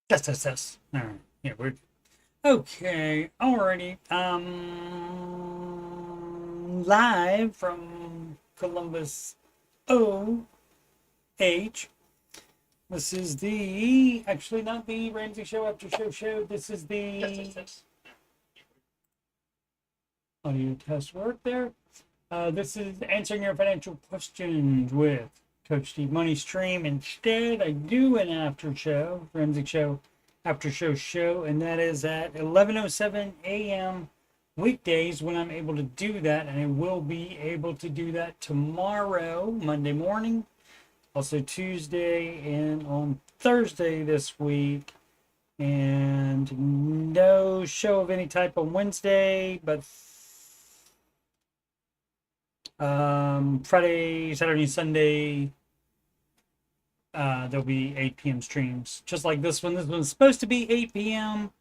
Yes. All right. Yeah, we're okay. Alrighty. Live from Columbus, OH. This is the actually not the Ramsey Show After Show. This is the audio test work there. This is answering your financial questions with Coach Steve Money stream. Instead, I do an after show, Ramsey Show After Show, and that is at 11:07 a.m. weekdays when I'm able to do that, and I will be able to do that tomorrow, Monday morning, also Tuesday, and on Thursday this week. And no show of any type on Wednesday, but Friday, Saturday, Sunday, there'll be 8 p.m. streams, just like this one. This one's supposed to be 8 p.m.,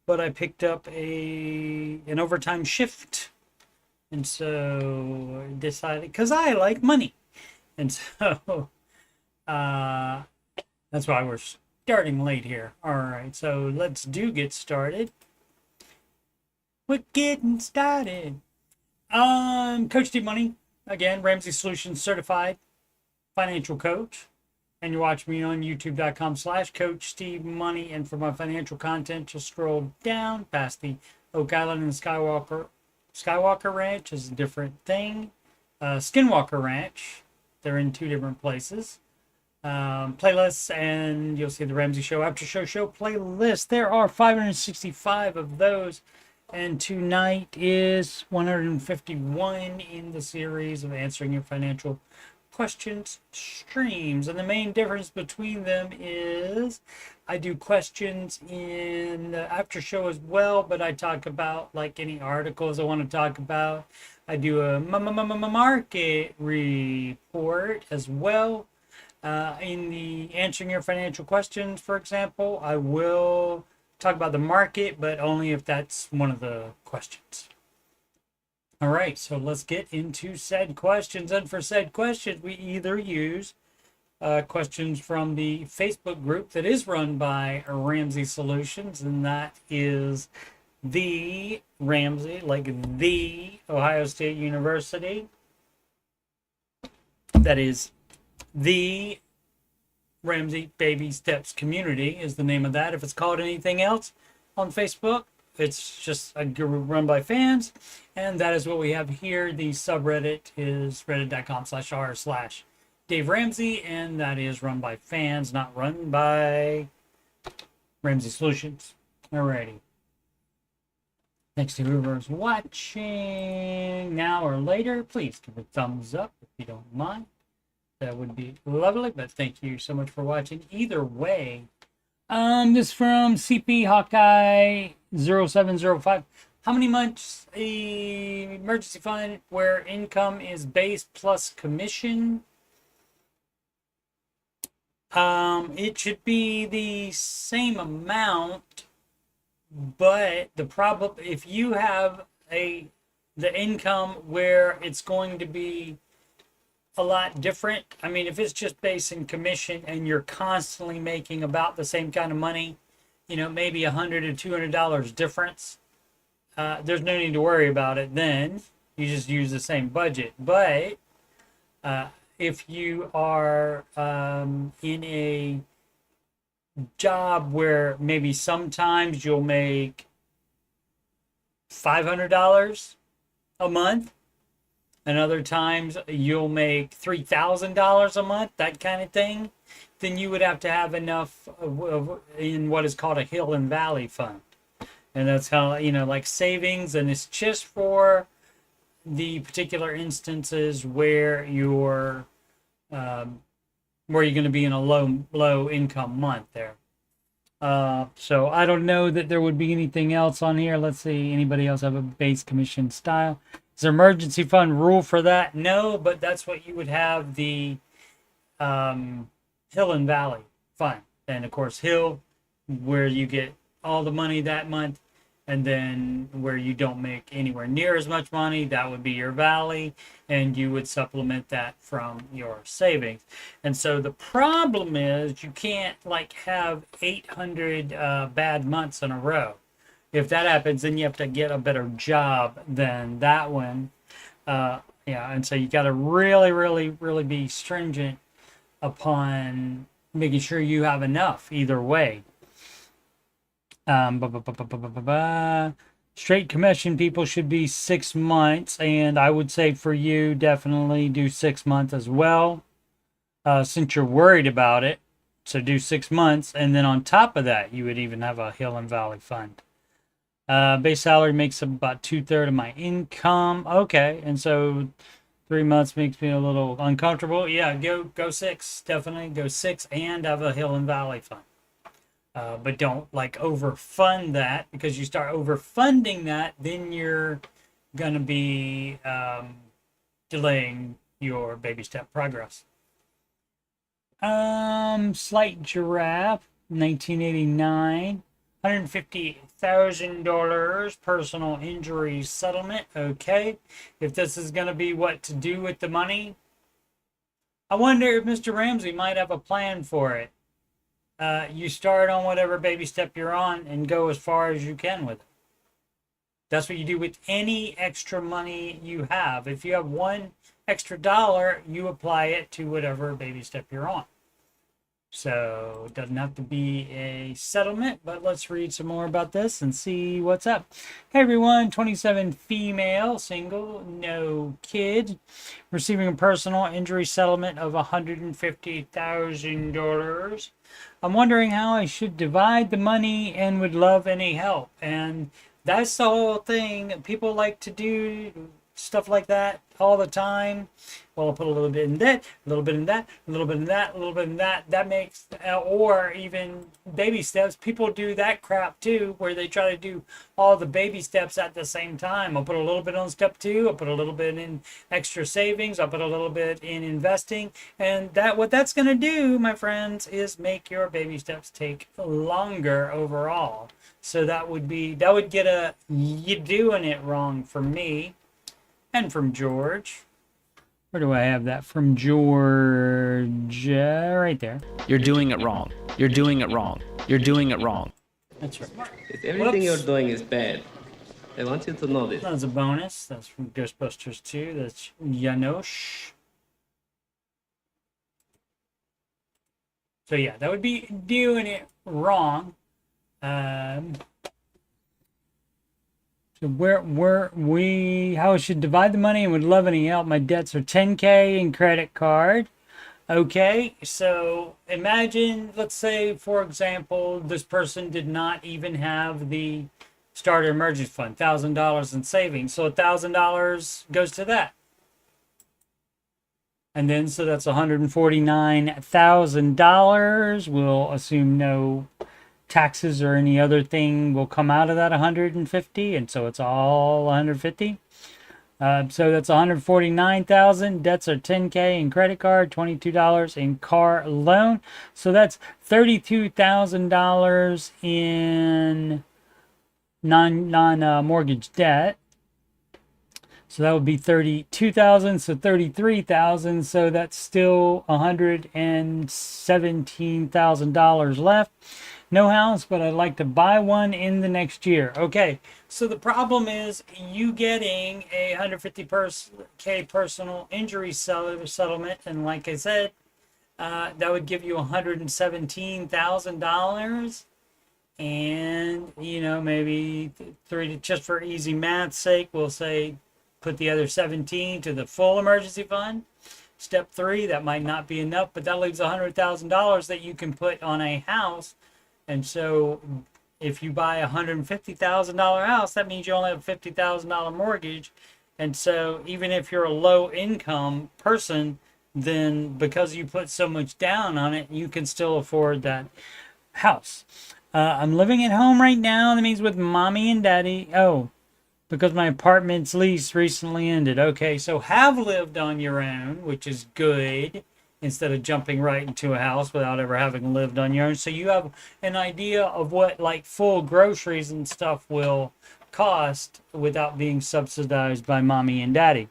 but I picked up an overtime shift, and so I decided, because I like money, and so that's why we're starting late here. All right, so let's get started. We're getting started. Coach Steve Money, again, Ramsey Solutions certified financial coach. And you watch me on youtube.com/Coach Steve Money. And for my financial content, just scroll down past the Oak Island and Skywalker Ranch is a different thing. Skinwalker Ranch, they're in two different places. Playlists, and you'll see the Ramsey Show After Show playlist. There are 565 of those. And tonight is 151 in the series of answering your financial questions streams. And the main difference between them is I do questions in the after show as well, but I talk about like any articles I want to talk about. I do a market report as well. In the answering your financial questions, for example, I will talk about the market, but only if that's one of the questions. All right, so let's get into said questions. And for said questions, we either use questions from the Facebook group that is run by Ramsey Solutions, and that is the Ramsey, like the Ohio State University. That is the Ramsey Baby Steps Community is the name of that. If it's called anything else on Facebook, it's just a group run by fans, and that is what we have here. The subreddit is reddit.com/r/Dave Ramsey, and that is run by fans, not run by Ramsey Solutions. Alrighty. Thanks to whoever's watching now or later. Please give a thumbs up if you don't mind. That would be lovely, but thank you so much for watching. Either way, this from CP Hawkeye 0705. How many months emergency fund where income is base plus commission? It should be the same amount, but the problem, if you have the income where it's going to be a lot different. I mean, if it's just base and commission and you're constantly making about the same kind of money, maybe $100 or $200 difference, there's no need to worry about it then. You just use the same budget. But if you are in a job where maybe sometimes you'll make $500 a month, and other times you'll make $3,000 a month, that kind of thing, then you would have to have enough in what is called a hill and valley fund. And that's how, like savings, and it's just for the particular instances where you're going to be in a low income month there. So I don't know that there would be anything else on here. Let's see, anybody else have a base commission style? Is there emergency fund rule for that? No, but that's what you would have the Hill and Valley fund. And of course, Hill, where you get all the money that month. And then where you don't make anywhere near as much money, that would be your valley, and you would supplement that from your savings. And so the problem is you can't like have 800 bad months in a row. If that happens, then you have to get a better job than that one. Yeah, and so you got to really, really, really be stringent upon making sure you have enough either way. Straight commission people should be 6 months, and I would say for you, definitely do 6 months as well, since you're worried about it. So do 6 months, and then on top of that, you would even have a Hill and Valley fund. Base salary makes up about 2/3 of my income. Okay, and so 3 months makes me a little uncomfortable. Yeah, go 6, definitely go 6, and have a Hill and Valley fund. But don't like overfund that, because you start overfunding that, then you're gonna be delaying your baby step progress. Slight Giraffe, 1989, $150,000 personal injury settlement. Okay, if this is gonna be what to do with the money, I wonder if Mr. Ramsey might have a plan for it. You start on whatever baby step you're on and go as far as you can with it. That's what you do with any extra money you have. If you have $1 extra, you apply it to whatever baby step you're on. So it doesn't have to be a settlement, but let's read some more about this and see what's up. Hey everyone, 27 female, single, no kid, receiving a personal injury settlement of $150,000. I'm wondering how I should divide the money and would love any help. And that's the whole thing. People like to do stuff like that all the time. Well, I'll put a little bit in that, a little bit in that, a little bit in that, a little bit in that. That makes, or even baby steps. People do that crap too, where they try to do all the baby steps at the same time. I'll put a little bit on step 2. I'll put a little bit in extra savings. I'll put a little bit in investing. And that, what that's going to do, my friends, is make your baby steps take longer overall. So that would get a, you doing it wrong from me. And from George. Where do I have that? From Georgia, right there. You're doing it wrong. You're doing it wrong. You're doing it wrong. That's right. If everything you're doing is bad, I want you to know this. That's a bonus. That's from Ghostbusters 2. That's Janosch. So yeah, that would be doing it wrong. So how I should divide the money and would love any help. My debts are $10K in credit card. Okay, so imagine, let's say, for example, this person did not even have the starter emergency fund, $1,000 in savings. So $1,000 goes to that. And then, so that's $149,000. We'll assume no taxes or any other thing will come out of that 150, and so it's all 150. So that's 149,000. Debts are 10K in credit card, $22 in car loan. So that's $32,000 in non mortgage debt. So that would be 32,000. So 33,000. So that's still $117,000 left. No house, but I'd like to buy one in the next year. Okay, so the problem is you getting a $150K personal injury settlement, and like I said, that would give you $117,000. And, you know, maybe just for easy math's sake, we'll say put the other 17 to the full emergency fund. Step 3, that might not be enough, but that leaves $100,000 that you can put on a house. And so if you buy a $150,000 house, that means you only have a $50,000 mortgage. And so even if you're a low income person, then because you put so much down on it, you can still afford that house. I'm living at home right now. That means with mommy and daddy. Oh, because my apartment's lease recently ended. Okay, so have lived on your own, which is good instead of jumping right into a house without ever having lived on your own. So you have an idea of what like full groceries and stuff will cost without being subsidized by mommy and daddy.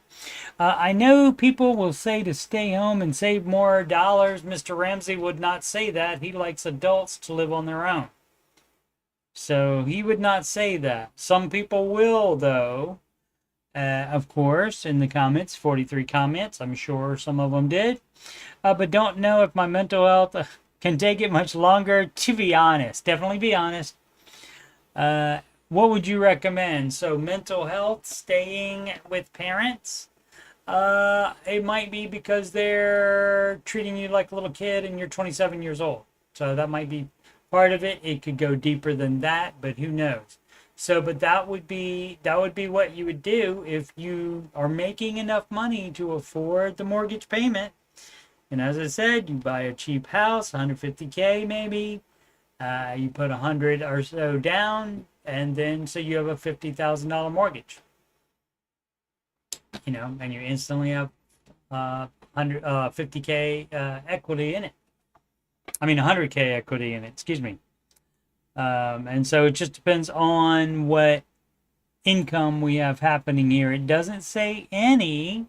I know people will say to stay home and save more dollars. Mr. Ramsey would not say that. He likes adults to live on their own. So he would not say that. Some people will, though. Of course, in the comments, 43 comments. I'm sure some of them did. But don't know if my mental health can take it much longer. To be honest, definitely be honest. What would you recommend? So mental health, staying with parents. It might be because they're treating you like a little kid and you're 27 years old. So that might be part of it. It could go deeper than that, but who knows? So, but that would be what you would do if you are making enough money to afford the mortgage payment. And as I said, you buy a cheap house, 150K maybe. You put 100 or so down, and then so you have a $50,000 mortgage. You know, and you instantly have 50K equity in it. I mean, 100K equity in it. Excuse me. And so it just depends on what income we have happening here. It doesn't say any.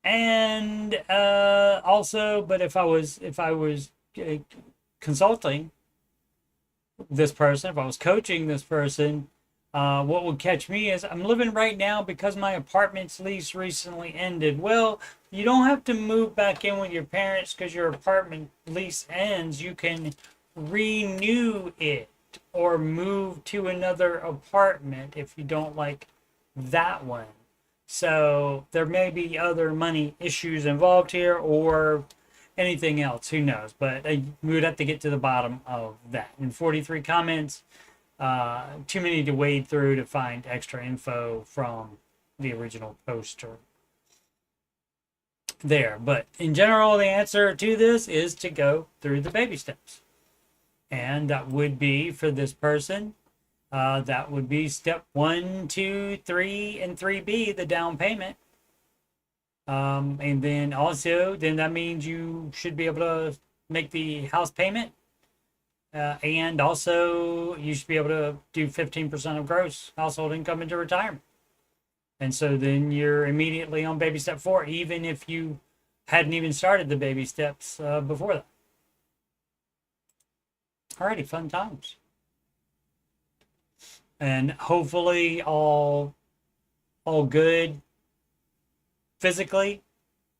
And also, but if I was consulting this person, if I was coaching this person, what would catch me is I'm living right now because my apartment's lease recently ended. Well, you don't have to move back in with your parents because your apartment lease ends. You can renew it or move to another apartment if you don't like that one. So there may be other money issues involved here or anything else. Who knows? But we would have to get to the bottom of that. And 43 comments, too many to wade through to find extra info from the original poster there. But in general, the answer to this is to go through the baby steps. And that would be for this person, that would be step 1, 2, 3, and 3B, the down payment. And then also, then that means you should be able to make the house payment. And also, you should be able to do 15% of gross household income into retirement. And so then you're immediately on baby step 4, even if you hadn't even started the baby steps before that. Alrighty, fun times. And hopefully all good physically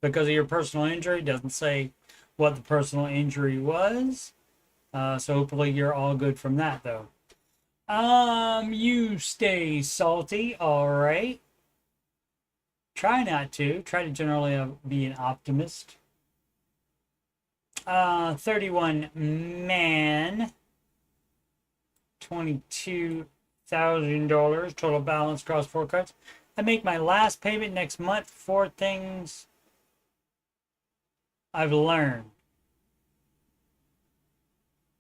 because of your personal injury. Doesn't say what the personal injury was. So hopefully you're all good from that though. You stay salty, alright. Try not to. Try to generally be an optimist. 31 man. $22,000 total balance across 4 cards. I make my last payment next month. 4 things I've learned.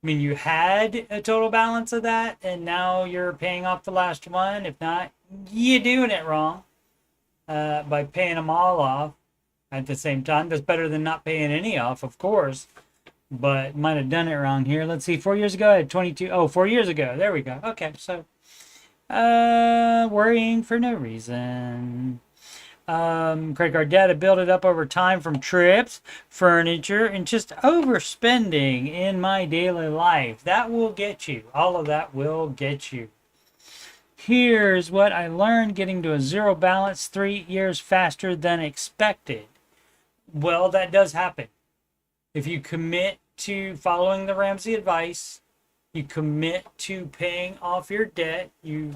I mean, you had a total balance of that, and now you're paying off the last one. If not, you're doing it wrong by paying them all off at the same time. That's better than not paying any off, of course. But might have done it wrong here. Let's see. 4 years ago, I had 22. Oh, 4 years ago. There we go. Okay, so worrying for no reason. Credit card debt, I built it up over time from trips, furniture, and just overspending in my daily life. That will get you. All of that will get you. Here's what I learned getting to a zero balance 3 years faster than expected. Well, that does happen. If you commit to following the Ramsey advice, you commit to paying off your debt, you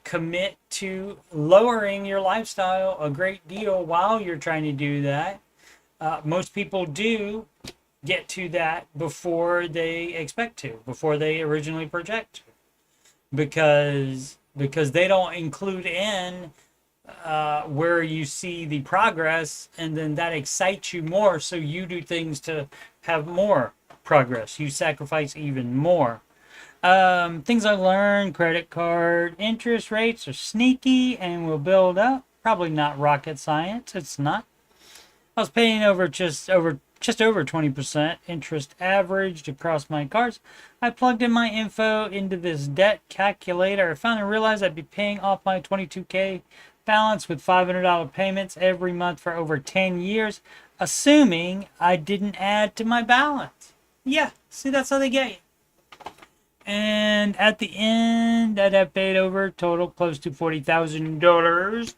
commit to lowering your lifestyle a great deal while you're trying to do that. Most people do get to that before they expect to, before they originally project to, because they don't include in where you see the progress, and then that excites you more, so you do things to have more progress. You sacrifice even more. Things I learned: credit card interest rates are sneaky and will build up. Probably not rocket science. It's not. I was paying just over 20% interest averaged across my cards. I plugged in my info into this debt calculator. I finally realized I'd be paying off my $22K balance with $500 payments every month for over 10 years, assuming I didn't add to my balance. Yeah, see, that's how they get you. And at the end, I'd have paid over total close to $40,000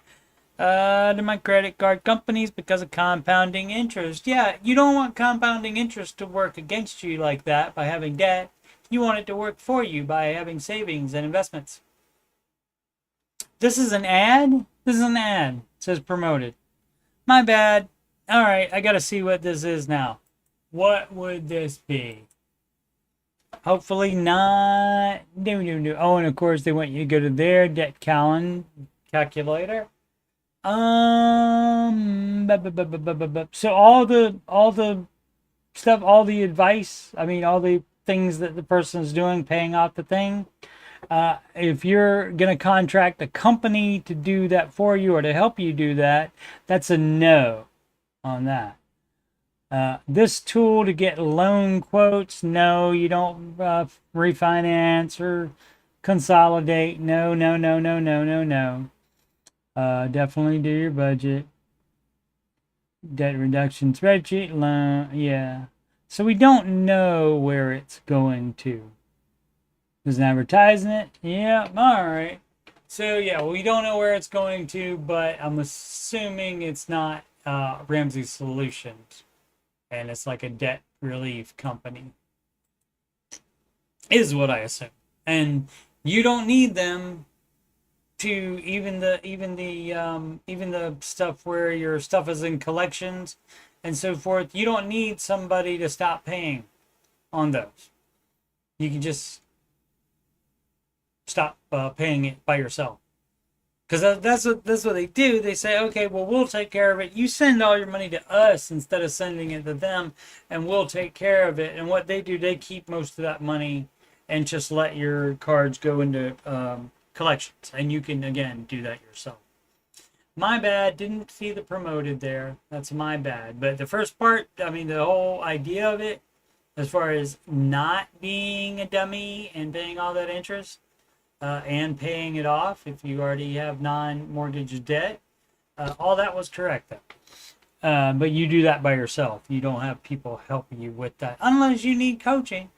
to my credit card companies because of compounding interest. Yeah, you don't want compounding interest to work against you like that by having debt. You want it to work for you by having savings and investments. This is an ad? This is an ad. It says promoted. My bad. All right, I got to see what this is now. What would this be? Hopefully not. No. Oh, and of course they want you to go to their debt calculator. So all the stuff, all the advice, I mean, all the things that the person's doing, paying off the thing. If you're going to contract a company to do that for you or to help you do that, that's a no on that. This tool to get loan quotes, no, you don't refinance or consolidate. No. Definitely do your budget. Debt reduction spreadsheet, loan, yeah. So we don't know where it's going to. There's an advertising it. Yeah, all right. So yeah, we don't know where it's going to, but I'm assuming it's not Ramsey Solutions, and it's like a debt relief company, is what I assume. And you don't need them to even the stuff where your stuff is in collections and so forth. You don't need somebody to stop paying on those. You can just stop paying it by yourself, because that's what they do. They say, okay, well, we'll take care of it. You send all your money to us instead of sending it to them, and we'll take care of it. And what they do, they keep most of that money and just let your cards go into collections, and you can again do that yourself. My bad, didn't see the promoted there. That's my bad. But the first part, I mean, the whole idea of it, as far as not being a dummy and paying all that interest and paying it off if you already have non-mortgage debt, all that was correct though. But you do that by yourself. You don't have people helping you with that unless you need coaching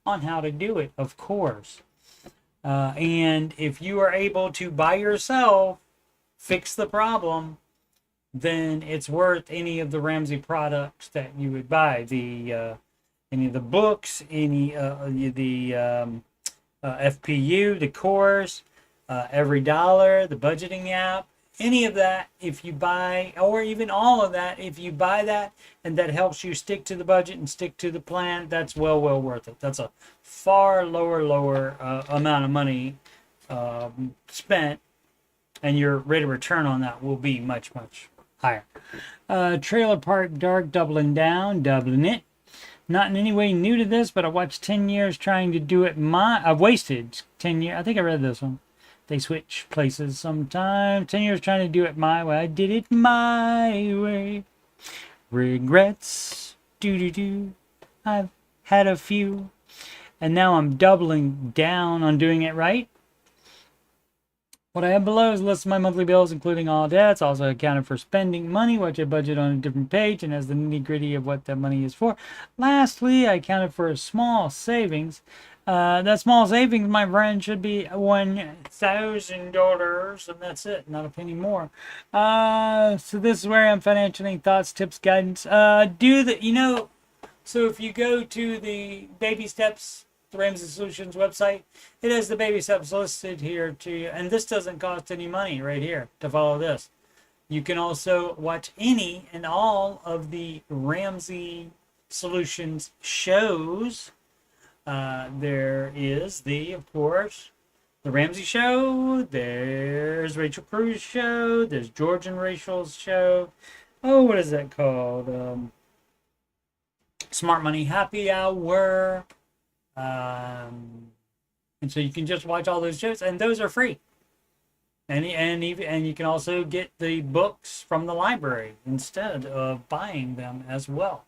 on how to do it, of course. And if you are able to by yourself fix the problem, then it's worth any of the Ramsey products that you would buy. Any of the books, any the FPU, the course, Every Dollar, the budgeting app, any of that, if you buy, or even all of that, if you buy that and that helps you stick to the budget and stick to the plan, that's well worth it. That's a far lower amount of money spent, and your rate of return on that will be much higher. Trailer Park Dark, doubling it. Not in any way new to this, but I watched 10 years trying to do it I've wasted 10 years. I think I read this one. They switch places sometimes. 10 years trying to do it my way. I did it my way. Regrets. I've had a few. And now I'm doubling down on doing it right. What I have below is a list of my monthly bills, including all debts. Also accounted for spending money, which I budget on a different page and has the nitty-gritty of what that money is for. Lastly, I accounted for a small savings. That small savings, my friend, should be $1,000, and that's it, not a penny more. So this is where I'm financially, thoughts, tips, guidance. So if you go to the baby steps, the Ramsey Solutions website, it has the baby steps listed here to you, and this doesn't cost any money right here to follow this. You can also watch any and all of the Ramsey Solutions shows. There is of course, the Ramsey show. There's Rachel Cruz's show. There's George and Rachel's show. Oh, what is that called? Smart Money Happy Hour. And so you can just watch all those shows, and those are free. And you can also get the books from the library instead of buying them as well.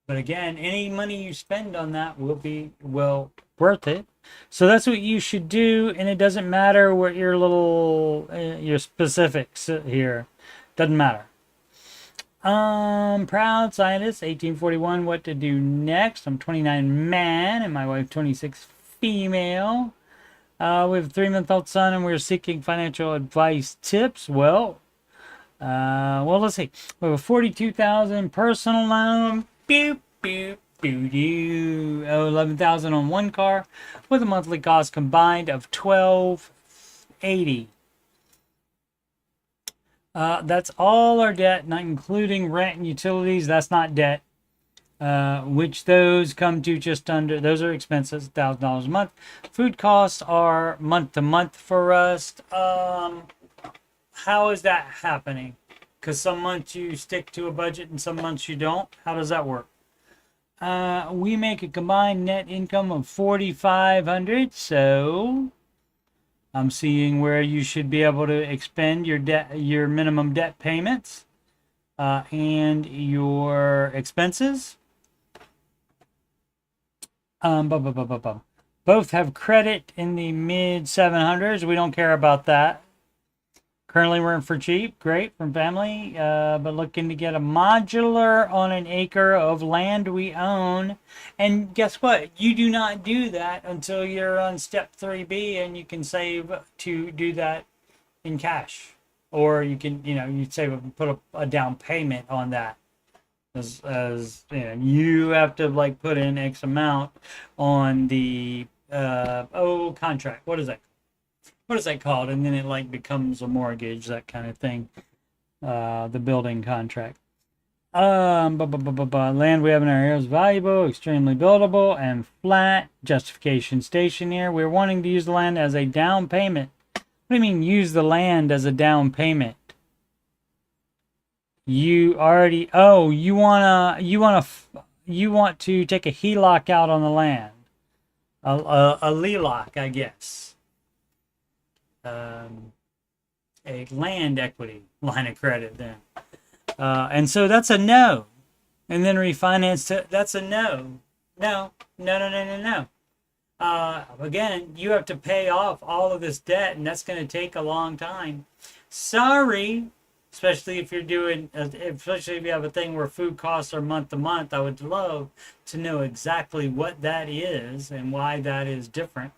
But again, any money you spend on that will be well worth it. So that's what you should do, and it doesn't matter what your little your specifics here. Doesn't matter. Proud scientist, 1841. What to do next? I'm 29 man, and my wife 26 female. We have a 3-month-old son, and we're seeking financial advice tips. Well, let's see. We have a 42,000 personal loan. Boop, boop, boo, doo. 11,000 on one car, with a monthly cost combined of $1,280. That's all our debt, not including rent and utilities. That's not debt. Which those come to just under, those are expenses, $1,000 a month. Food costs are month to month for us. How is that happening? Because some months you stick to a budget and some months you don't. How does that work? We make a combined net income of $4,500. So I'm seeing where you should be able to expend your debt, your minimum debt payments, and your expenses. Both have credit in the mid 700s. We don't care about that. Currently we're in for cheap. Great, from family. But looking to get a modular on an acre of land we own. And guess what? You do not do that until you're on step 3B, and you can save to do that in cash. Or you can, you save, put a down payment on that. As you have to put in X amount on the contract. What is that called? And then it becomes a mortgage, that kind of thing. The building contract. Land we have in our area is valuable, extremely buildable, and flat. Justification station here. We're wanting to use the land as a down payment. What do you mean use the land as a down payment? You already, you want to take a HELOC out on the land. A LELOC, I guess. A land equity line of credit then. And so that's a no. And then refinance, that's a no. No. Again, you have to pay off all of this debt, and that's going to take a long time. Sorry. Especially if you have a thing where food costs are month to month. I would love to know exactly what that is and why that is different.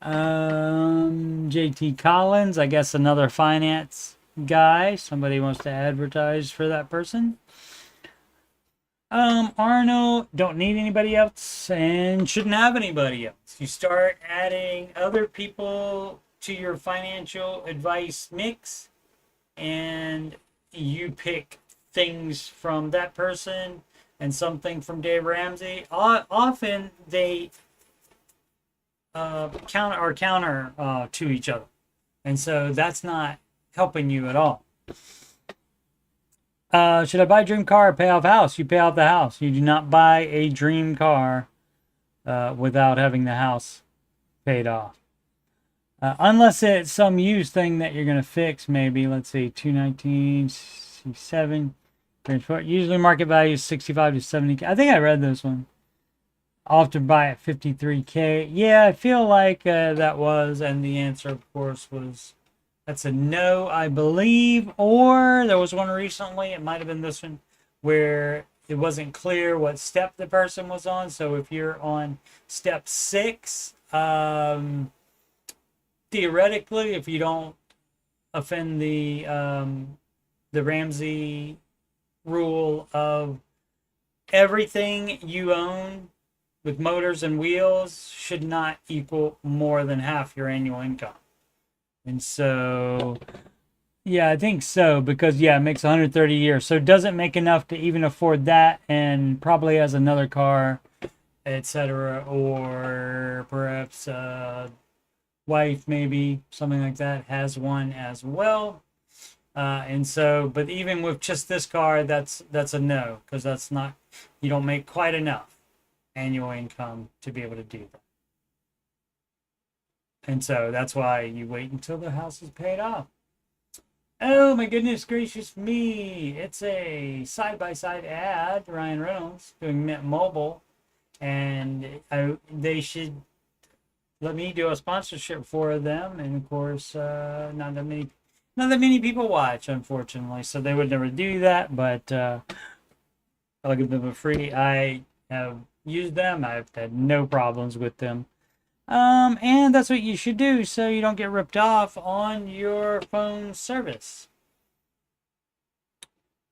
JT Collins, I guess another finance guy. Somebody wants to advertise for that person. Arnold, don't need anybody else and shouldn't have anybody else. You start adding other people to your financial advice mix, and you pick things from that person and something from Dave Ramsey. Often they counter to each other, and so that's not helping you at all. Should I buy a dream car or pay off house? You pay off the house. You do not buy a dream car without having the house paid off. Unless it's some used thing that you're going to fix, maybe. Let's see, 219.7. Usually market value is 65 to 70K. I think I read this one. Often buy at 53K. Yeah, I feel like that was, and the answer, of course, was that's a no, I believe. Or there was one recently, it might have been this one, where it wasn't clear what step the person was on. So if you're on step 6, theoretically, if you don't offend the Ramsey rule of everything you own with motors and wheels should not equal more than half your annual income. And so, yeah, I think so, because it makes 130 a year. So it doesn't make enough to even afford that, and probably has another car, etc., or perhaps wife, maybe something like that, has one as well. And so, but even with just this car, that's a no, because that's not, you don't make quite enough annual income to be able to do that. And so that's why you wait until the house is paid off. Oh my goodness gracious me. It's a side-by-side ad, Ryan Reynolds doing Mint Mobile. And they should let me do a sponsorship for them. And of course, not that many people watch, unfortunately. So they would never do that, but I'll give them a free. I have used them. I've had no problems with them. And that's what you should do so you don't get ripped off on your phone service.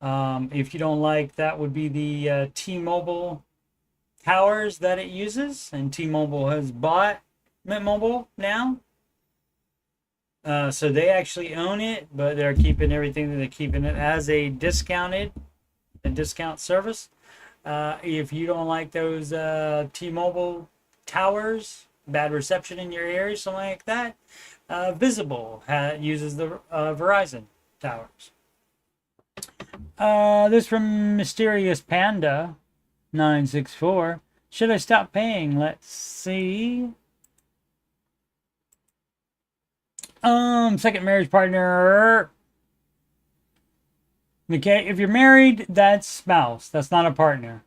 If you don't like, that would be the T-Mobile towers that it uses, and T-Mobile has bought Mint Mobile now. So they actually own it, but they're keeping everything. They're keeping it as a discount service. If you don't like those T-Mobile towers, bad reception in your area, something like that, Visible uses the Verizon towers. This from Mysterious Panda 964. Should I stop paying? Let's see. Second marriage partner. Okay, if you're married, that's spouse. That's not a partner.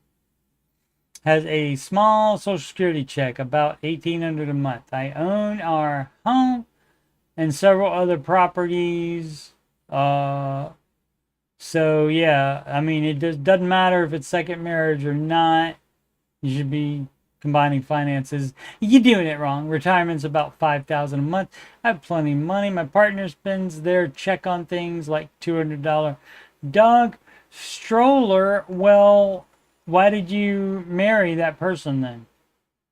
Has a small social security check, about $1,800 a month. I own our home and several other properties. So yeah, I mean, it doesn't matter if it's second marriage or not. You should be combining finances. You're doing it wrong. Retirement's about $5,000 a month. I have plenty of money. My partner spends their check on things like $200 dog stroller. Well, why did you marry that person then?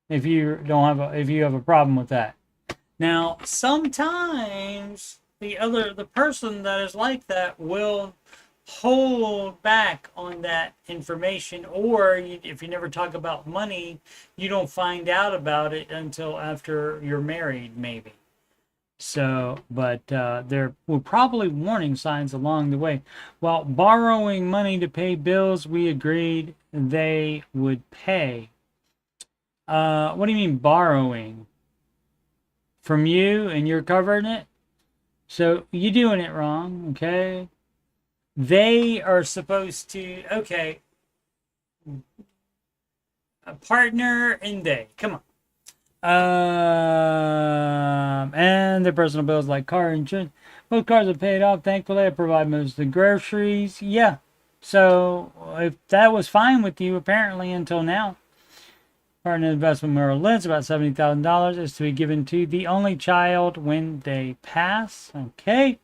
If you have a problem with that. Now, sometimes the person that is like that will hold back on that information, or if you never talk about money, you don't find out about it until after you're married, maybe. So, but there were probably warning signs along the way. While borrowing money to pay bills, we agreed they would pay. What do you mean borrowing? From you and you're covering it? So you're doing it wrong, okay? They are supposed to, okay, a partner and they, come on. And their personal bills like car insurance. Both cars are paid off. Thankfully, I provide most of the groceries. Yeah. So if that was fine with you, apparently until now. Partner investment Merrill Lynch, about $70,000 is to be given to the only child when they pass. Okay.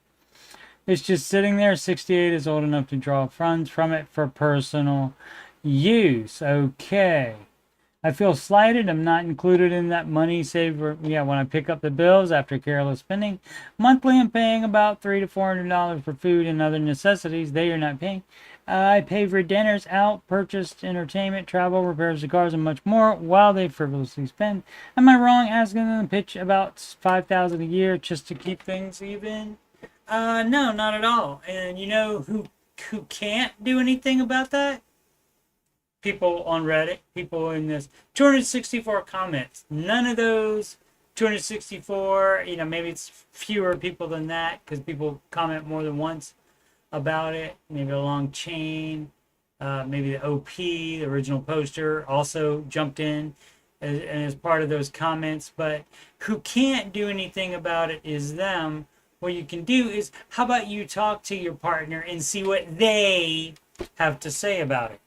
It's just sitting there. 68 is old enough to draw funds from it for personal use. Okay. I feel slighted. I'm not included in that money saved. Yeah, when I pick up the bills after careless spending. Monthly, I'm paying about $300 to $400 for food and other necessities. They are not paying. I pay for dinners out, purchased entertainment, travel, repairs of cars, and much more while they frivolously spend. Am I wrong asking them to pitch about $5,000 a year just to keep things even? No, not at all. And you know who can't do anything about that? People on Reddit, people in this 264 comments. None of those 264, maybe it's fewer people than that because people comment more than once about it. Maybe a long chain. Maybe the OP, the original poster, also jumped in as part of those comments. But who can't do anything about it is them. What you can do is, how about you talk to your partner and see what they have to say about it?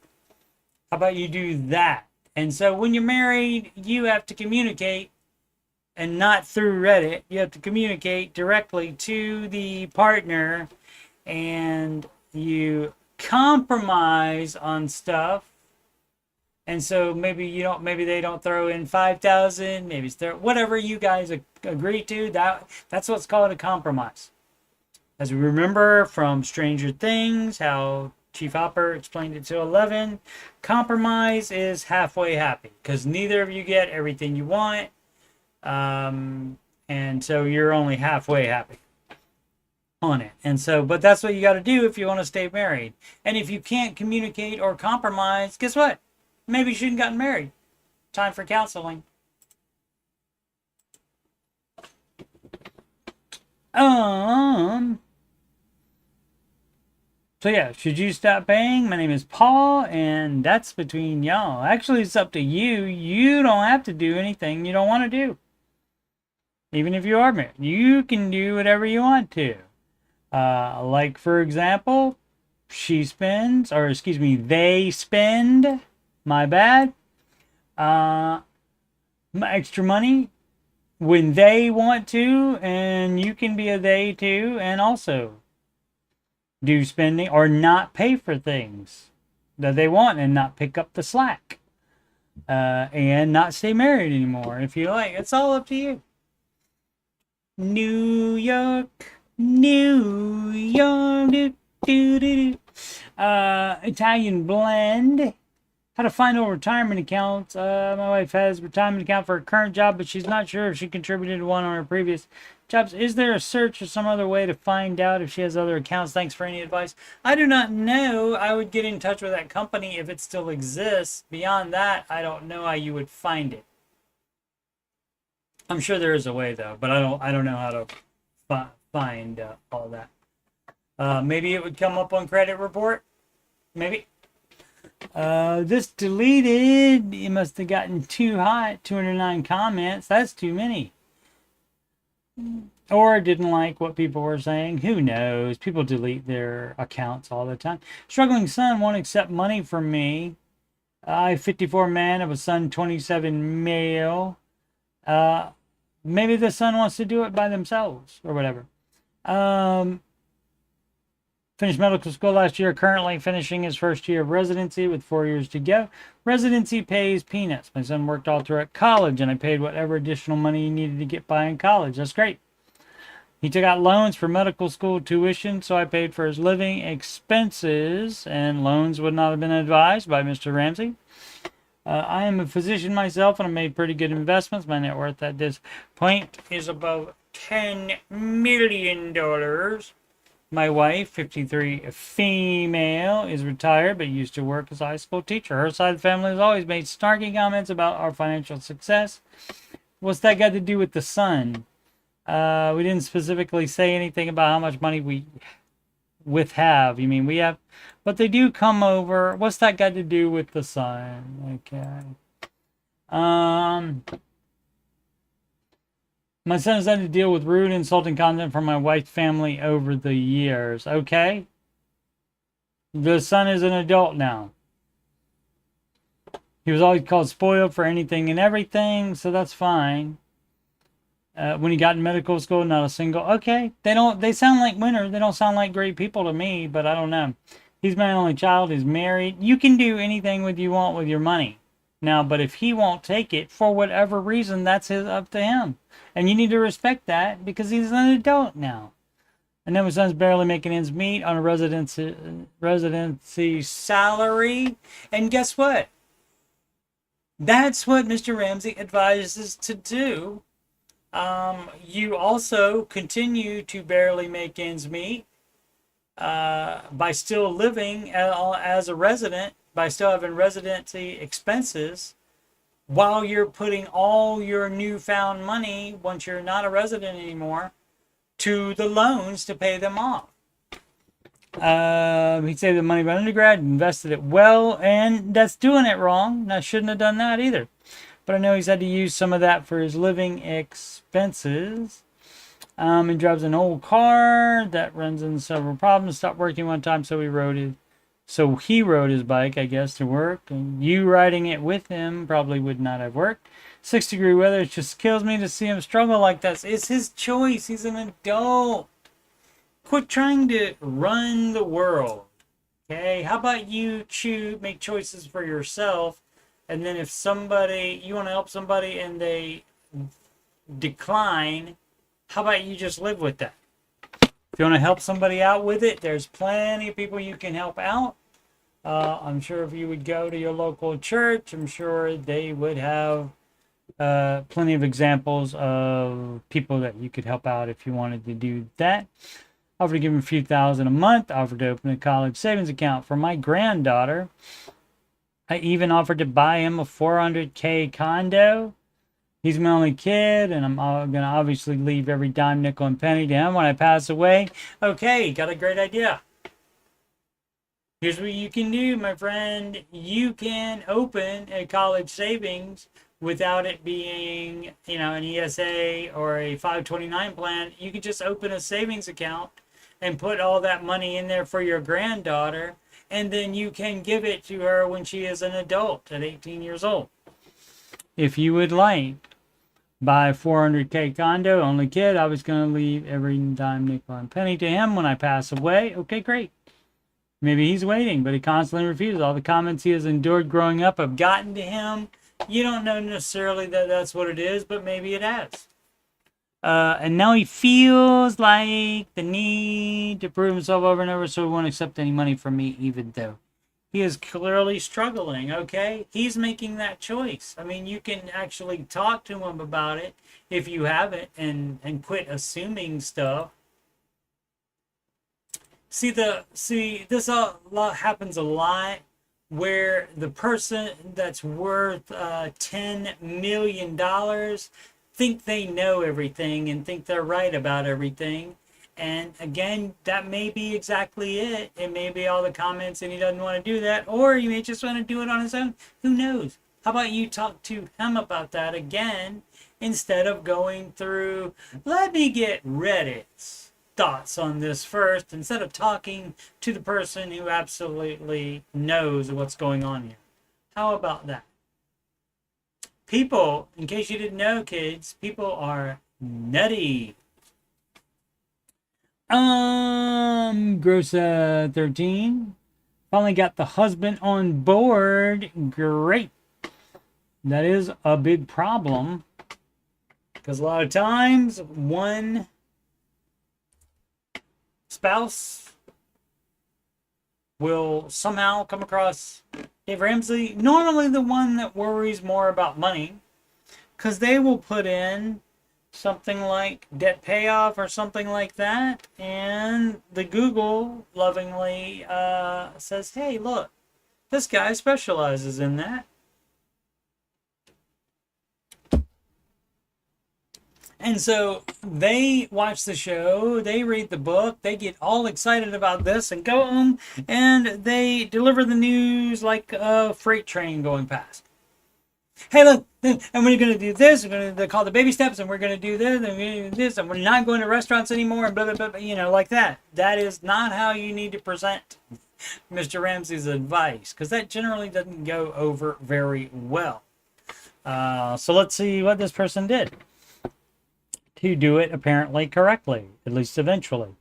How about you do that? And so when you're married, you have to communicate, and not through Reddit. You have to communicate directly to the partner, and you compromise on stuff. And so maybe they don't throw in 5,000, maybe it's whatever you guys agree to. That's what's called a compromise. As we remember from Stranger Things, how Chief Hopper explained it to 11, compromise is halfway happy because neither of you get everything you want, and so you're only halfway happy on it. And so, but that's what you got to do if you want to stay married. And if you can't communicate or compromise, guess what? Maybe you shouldn't have gotten married. Time for counseling. So yeah, should you stop paying? My name is Paul, and that's between y'all. Actually, it's up to you. You don't have to do anything you don't want to do. Even if you are married, you can do whatever you want to. Like for example, they spend, my bad, extra money when they want to, and you can be a they too, and also do spending or not pay for things that they want and not pick up the slack, and not stay married anymore if you like. It's all up to you. New York, New York, Italian blend. How to find old retirement accounts. My wife has a retirement account for her current job, but she's not sure if she contributed to one on her previous jobs. Is there a search or some other way to find out if she has other accounts? Thanks for any advice. I do not know. I would get in touch with that company if it still exists. Beyond that, I don't know how you would find it. I'm sure there is a way though, but I don't know how to find all that. Maybe it would come up on credit report. Maybe. This deleted. It must have gotten too hot. 209 comments. That's too many. Or didn't like what people were saying. Who knows? People delete their accounts all the time. Struggling son won't accept money from me. I 54 man of a son 27 male. Maybe the son wants to do it by themselves or whatever. Finished medical school last year, currently finishing his first year of residency with 4 years to go. Residency pays peanuts. My son worked all throughout college, and I paid whatever additional money he needed to get by in college. That's great. He took out loans for medical school tuition, so I paid for his living expenses, and loans would not have been advised by Mr. Ramsey. I am a physician myself, and I made pretty good investments. My net worth at this point is above $10 million. My wife, 53, a female, is retired but used to work as a high school teacher. Her side of the family has always made snarky comments about our financial success. What's that got to do with the son? We didn't specifically say anything about how much money we have. You mean we have? But they do come over. What's that got to do with the son? Okay. My son has had to deal with rude, insulting content from my wife's family over the years. Okay. The son is an adult now. He was always called spoiled for anything and everything, so that's fine. When he got in medical school, not a single. Okay. They sound like winners. They don't sound like great people to me, but I don't know. He's my only child. He's married. You can do anything you want with your money. Now, but if he won't take it for whatever reason, that's up to him. And you need to respect that because he's an adult now. And then my son's barely making ends meet on a residency salary. And guess what? That's what Mr. Ramsey advises to do. You also continue to barely make ends meet by still living as a resident, by still having residency expenses, while you're putting all your newfound money, once you're not a resident anymore, to the loans to pay them off. He saved the money by undergrad, invested it well, and that's doing it wrong. I shouldn't have done that either. But I know he's had to use some of that for his living expenses. He drives an old car that runs into several problems. Stopped working one time, so he rode his bike, I guess, to work. And you riding it with him probably would not have worked. 6-degree weather, it just kills me to see him struggle like this. It's his choice. He's an adult. Quit trying to run the world. Okay? How about you make choices for yourself, and then if you want to help somebody and they decline, how about you just live with that? If you want to help somebody out with it, there's plenty of people you can help out. I'm sure if you would go to your local church, I'm sure they would have plenty of examples of people that you could help out if you wanted to do that. Offered to give him a few thousand a month. Offered to open a college savings account for my granddaughter. I even offered to buy him a $400K condo. He's my only kid, and I'm going to obviously leave every dime, nickel, and penny to him when I pass away. Okay, got a great idea. Here's what you can do, my friend. You can open a college savings without it being, an ESA or a 529 plan. You can just open a savings account and put all that money in there for your granddaughter, and then you can give it to her when she is an adult at 18 years old. If you would like, buy a 400K condo, only kid, I was going to leave every dime, nickel, and penny to him when I pass away. Okay, great. Maybe he's waiting, but he constantly refuses. All the comments he has endured growing up have gotten to him. You don't know necessarily that that's what it is, but maybe it has. And now he feels like the need to prove himself over and over, so he won't accept any money from me, even though he is clearly struggling, okay? He's making that choice. I mean, you can actually talk to him about it if you haven't, and quit assuming stuff. See, this happens a lot where the person that's worth $10 million think they know everything and think they're right about everything. And again, that may be exactly it. It may be all the comments and he doesn't want to do that. Or he may just want to do it on his own. Who knows? How about you talk to him about that again instead of going through, let me get Reddit's thoughts on this first, instead of talking to the person who absolutely knows what's going on here. How about that? People, in case you didn't know, kids, people are nutty. Grossa 13. Finally got the husband on board. Great. That is a big problem. Because a lot of times, one spouse will somehow come across Dave Ramsey. Normally the one that worries more about money. Because they will put in something like debt payoff or something like that, and the Google lovingly says, hey, look, this guy specializes in that. And so they watch the show, they read the book, they get all excited about this and go home and they deliver the news like a freight train going past. Hey, look, and we're going to do this. We're going to call the baby steps, and we're going to do this, and we're going to do this, and we're not going to restaurants anymore, and blah, blah, blah, like that. That is not how you need to present Mr. Ramsey's advice, because that generally doesn't go over very well. So let's see what this person did to do it apparently correctly, at least eventually.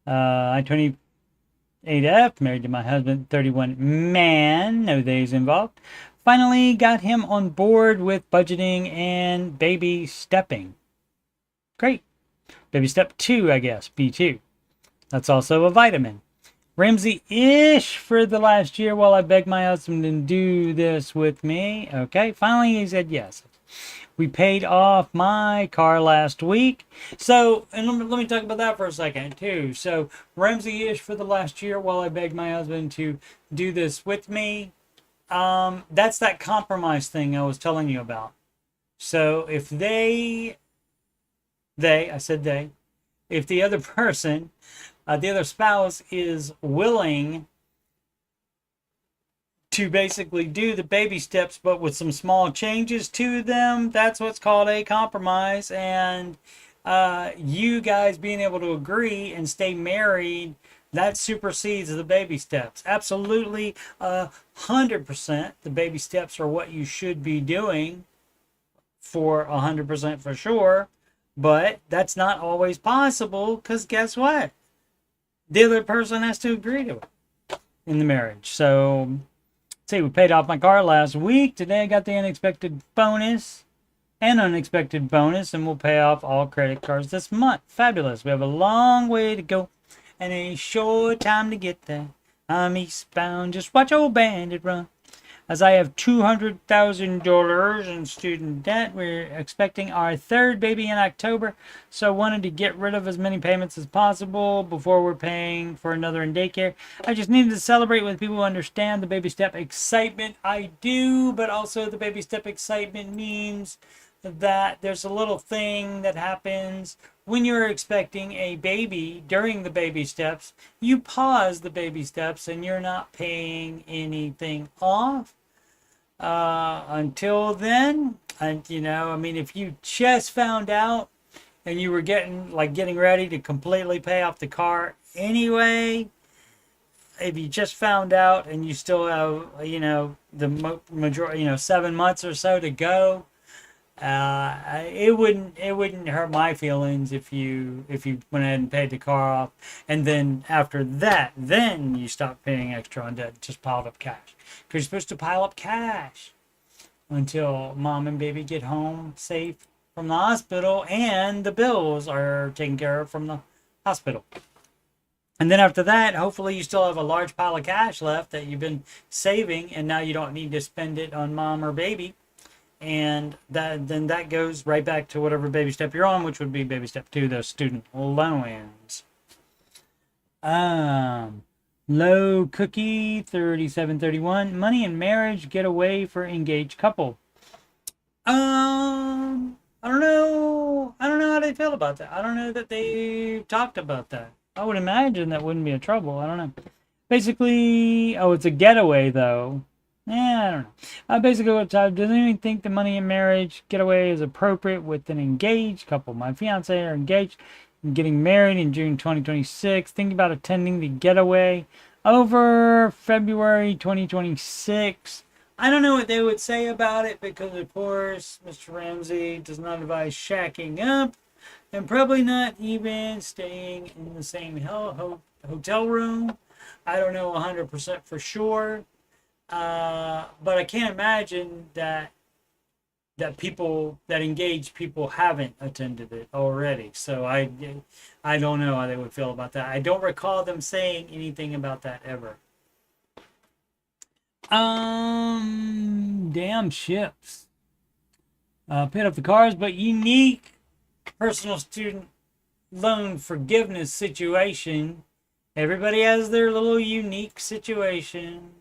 I 28F, married to my husband, 31 man, no days involved. Finally got him on board with budgeting and baby stepping. Great. Baby step 2, I guess, B2. That's also a vitamin. Ramsey-ish for the last year while I begged my husband to do this with me. Okay, finally he said yes. We paid off my car last week. So, and let me talk about that for a second too. So, Ramsey-ish for the last year while I begged my husband to do this with me. That's that compromise thing I was telling you about. So if if the other person, the other spouse is willing to basically do the baby steps, but with some small changes to them, that's what's called a compromise. And you guys being able to agree and stay married, that supersedes the baby steps. Absolutely, 100%. The baby steps are what you should be doing for 100% for sure. But that's not always possible, because guess what? The other person has to agree to it in the marriage. So, see, we paid off my car last week. Today I got the unexpected bonus. And we'll pay off all credit cards this month. Fabulous. We have a long way to go and a short time to get there. I'm eastbound, just watch old bandit run. As I have $200,000 in student debt, we're expecting our third baby in October, so I wanted to get rid of as many payments as possible before we're paying for another in daycare. I just needed to celebrate with people who understand the baby step excitement. I do, but also the baby step excitement means that there's a little thing that happens when you're expecting a baby. During the baby steps, you pause the baby steps and you're not paying anything off until then. And I mean, if you just found out and you were getting ready to completely pay off the car anyway, if you just found out and you still have the majority 7 months or so to go, it wouldn't hurt my feelings if you went ahead and paid the car off, and then after that, then you stop paying extra on debt, just piled up cash, because you're supposed to pile up cash until mom and baby get home safe from the hospital and the bills are taken care of from the hospital. And then after that, hopefully you still have a large pile of cash left that you've been saving, and now you don't need to spend it on mom or baby. And that goes right back to whatever baby step you're on, which would be baby step 2, those student loans. Low Cookie 3731, money and marriage getaway for engaged couple. I don't know how they feel about that. I don't know that they talked about that. I would imagine that wouldn't be a trouble. I don't know. Basically, it's a getaway though. Yeah, I don't know. Basically, what time does anyone think the money and marriage getaway is appropriate with an engaged couple? My fiance are engaged and getting married in June 2026. Thinking about attending the getaway over February 2026. I don't know what they would say about it because, of course, Mr. Ramsey does not advise shacking up and probably not even staying in the same hotel room. I don't know 100% for sure. But I can't imagine that engaged people haven't attended it already. So I don't know how they would feel about that. I don't recall them saying anything about that ever. Damn ships. Paid off the cars, but unique personal student loan forgiveness situation. Everybody has their little unique situation.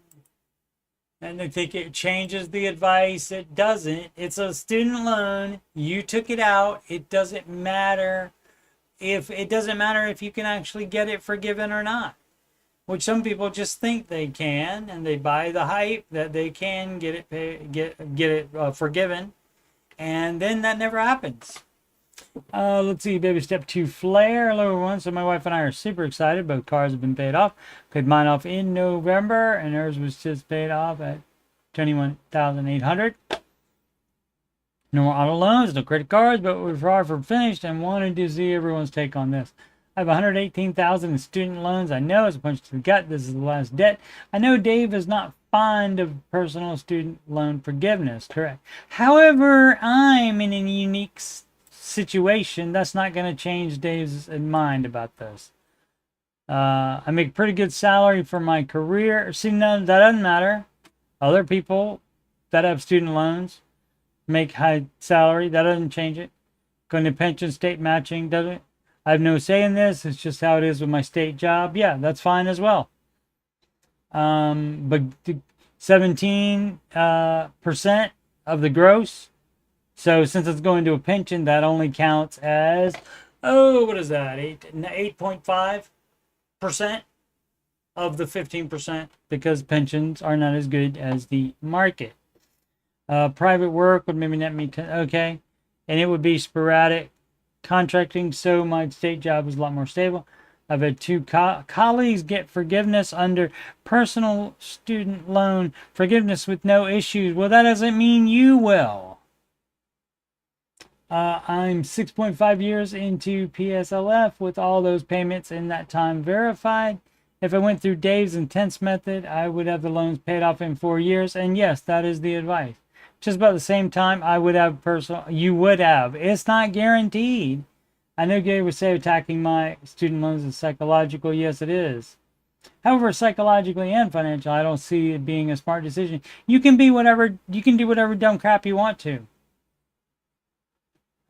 And they think it changes the advice. It doesn't. It's a student loan. You took it out. It doesn't matter if you can actually get it forgiven or not. Which some people just think they can, and they buy the hype that they can get it forgiven, and then that never happens. Let's see, baby step 2 flare. Hello everyone. So my wife and I are super excited. Both cars have been paid off. Paid mine off in November, and hers was just paid off at $21,800. No more auto loans, no credit cards, but we're far from finished and wanted to see everyone's take on this. I have $118,000 in student loans. I know it's a punch to the gut. This is the last debt. I know Dave is not fond of personal student loan forgiveness, correct? However, I'm in a unique situation. That's not going to change Dave's mind about this. I make a pretty good salary for my career. See, no, that doesn't matter. Other people that have student loans make high salary. That doesn't change it. Going to pension state matching doesn't. I have no say in this. It's just how it is with my state job. Yeah, that's fine as well. But 17% of the gross. So since it's going to a pension, that only counts as, what is that? 8.5% of the 15%, because pensions are not as good as the market. Private work would maybe net me okay, and it would be sporadic contracting, so my state job is a lot more stable. I've had 2 colleagues get forgiveness under personal student loan forgiveness with no issues. Well, that doesn't mean you will. I'm 6.5 years into PSLF with all those payments in that time verified. If I went through Dave's intense method, I would have the loans paid off in 4 years. And yes, that is the advice. Just about the same time I would have you would have. It's not guaranteed. I know Gary would say attacking my student loans is psychological. Yes, it is. However, psychologically and financially, I don't see it being a smart decision. You can do whatever dumb crap you want to.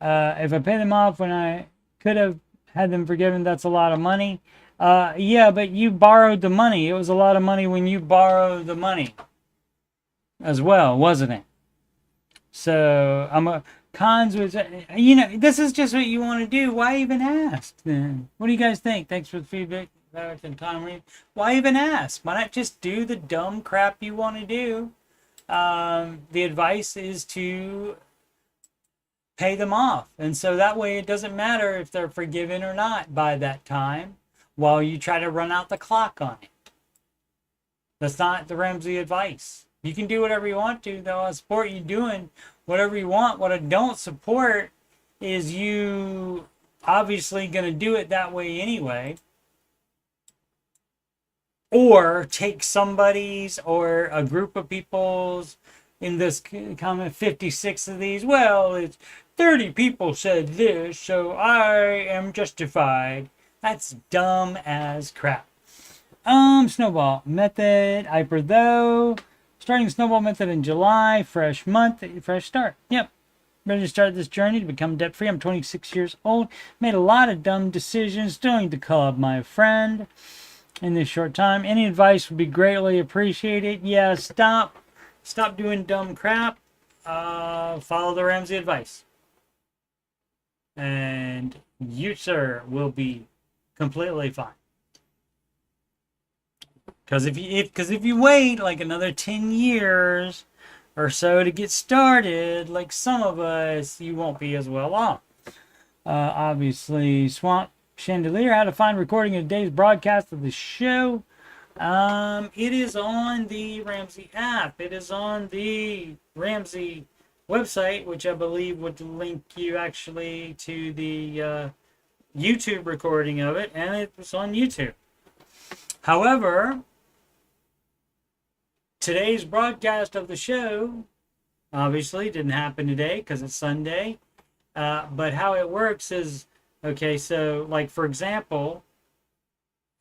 If I pay them off when I could have had them forgiven, that's a lot of money. Yeah, but you borrowed the money. It was a lot of money when you borrowed the money as well, wasn't it? So Cons was, you know, this is just what you want to do. Why even ask then? What do you guys think? Thanks for the feedback. Why even ask? Why not just do the dumb crap you want to do? The advice is to pay them off. And so that way it doesn't matter if they're forgiven or not by that time while you try to run out the clock on it. That's not the Ramsey advice. You can do whatever you want to, though. I support you doing whatever you want. What I don't support is you obviously going to do it that way anyway. Or take somebody's or a group of people's, in this comment, 56 of these. Well, it's 30 people said this, so I am justified. That's dumb as crap. Snowball method, hyper though. Starting snowball method in July, fresh month, fresh start. Yep. Ready to start this journey to become debt free. I'm 26 years old. Made a lot of dumb decisions. Still need to call up my friend in this short time. Any advice would be greatly appreciated. Yeah, stop doing dumb crap. Follow the Ramsey advice. And you, sir, will be completely fine. Because if you wait like another 10 years or so to get started, like some of us, you won't be as well off. Obviously, Swamp Chandelier, how to find recording of today's broadcast of the show. It is on the Ramsey app. It is on the Ramsey website, which I believe would link you actually to the YouTube recording of it, and it was on YouTube. However, today's broadcast of the show obviously didn't happen today because it's Sunday. But how it works is, okay, so like for example,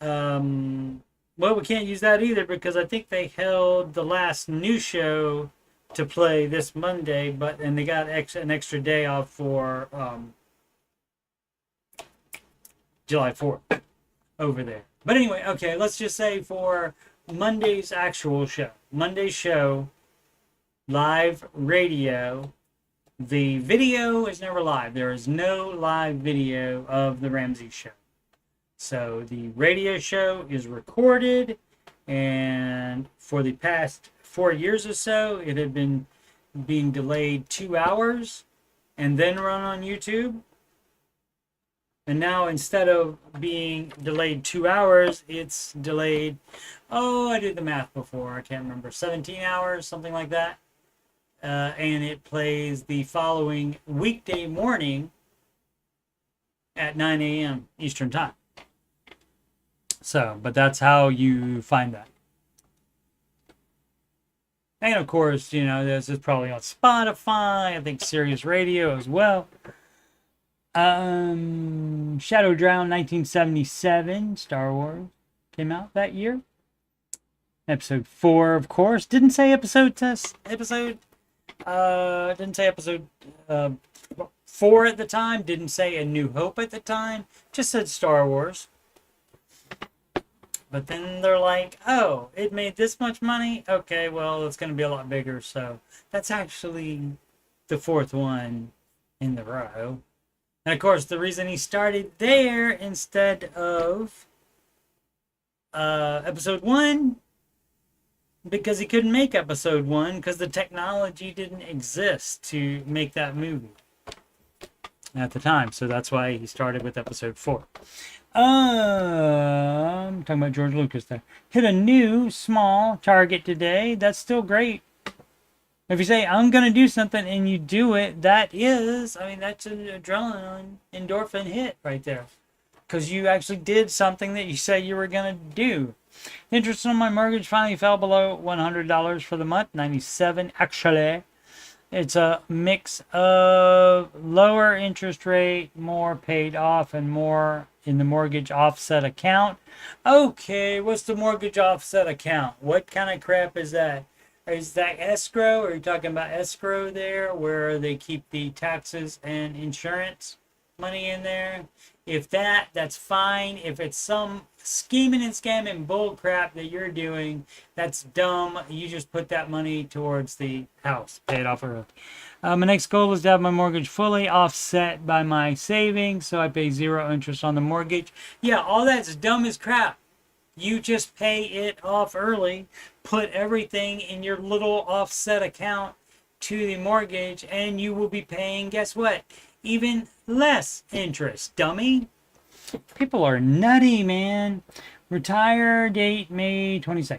well, we can't use that either because I think they held the last new show to play this Monday, and they got an extra day off for July 4th over there. But anyway, okay, let's just say for Monday's actual show, Monday's show, live radio, the video is never live. There is no live video of the Ramsey show. So the radio show is recorded, and for the past 4 years or so, it had been being delayed 2 hours and then run on YouTube. And now instead of being delayed 2 hours, it's delayed, I did the math before, I can't remember, 17 hours, something like that. And it plays the following weekday morning at 9 a.m. Eastern Time. So, but that's how you find that. And of course, you know, this is probably on Spotify, I think Sirius Radio as well. Shadow Drown 1977, Star Wars came out that year. Episode 4, of course. Didn't say episode 4 at the time. Didn't say A New Hope at the time. Just said Star Wars. But then they're like, oh, it made this much money? Okay, well, it's going to be a lot bigger. So that's actually the 4th one in the row. And of course, the reason he started there instead of episode 1, because he couldn't make episode 1 because the technology didn't exist to make that movie at the time. So that's why he started with episode 4. I'm talking about George Lucas there. Hit a new small target today. That's still great. If you say, I'm going to do something and you do it, that's an adrenaline endorphin hit right there. Because you actually did something that you said you were going to do. Interest on my mortgage finally fell below $100 for the month. 97 actually. It's a mix of lower interest rate, more paid off, and more in the mortgage offset account. Okay, what's the mortgage offset account? What kind of crap is that? Is that escrow? Are you talking about escrow there, where they keep the taxes and insurance? money in there. If that's fine. If it's some scheming and scamming bull crap that you're doing, that's dumb. You just put that money towards the house. Pay it off early. My next goal is to have my mortgage fully offset by my savings, so I pay 0 interest on the mortgage. Yeah, all that's dumb as crap. You just pay it off early, put everything in your little offset account to the mortgage, and you will be paying, guess what? Even less interest, dummy. People are nutty, man. Retire date May 22nd.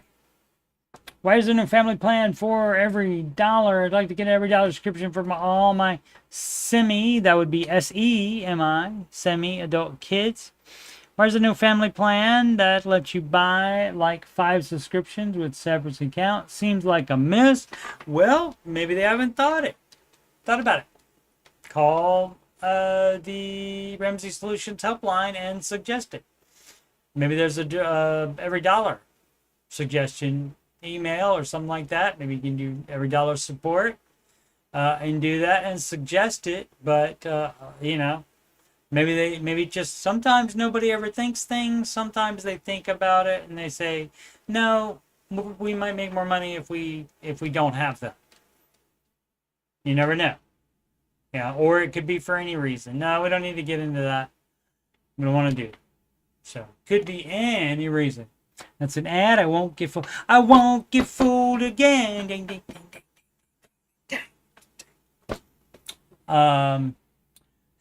Why is there no family plan for every dollar? I'd like to get every dollar subscription for all my semi, that would be SEMI, semi-adult kids. Why is there no family plan that lets you buy like 5 subscriptions with separate accounts? Seems like a miss. Well, maybe they haven't thought about it. Call the Ramsey Solutions helpline and suggest it. Maybe there's a every dollar suggestion email or something like that. Maybe you can do every dollar support and do that and suggest it. But you know, maybe just sometimes nobody ever thinks things. Sometimes they think about it and they say, no, we might make more money if we don't have them. You never know. Yeah, or it could be for any reason. No, we don't need to get into that. We don't want to do it. So could be any reason. That's an ad. I won't get fooled. I won't get fooled again. Ding, ding, ding, ding, ding.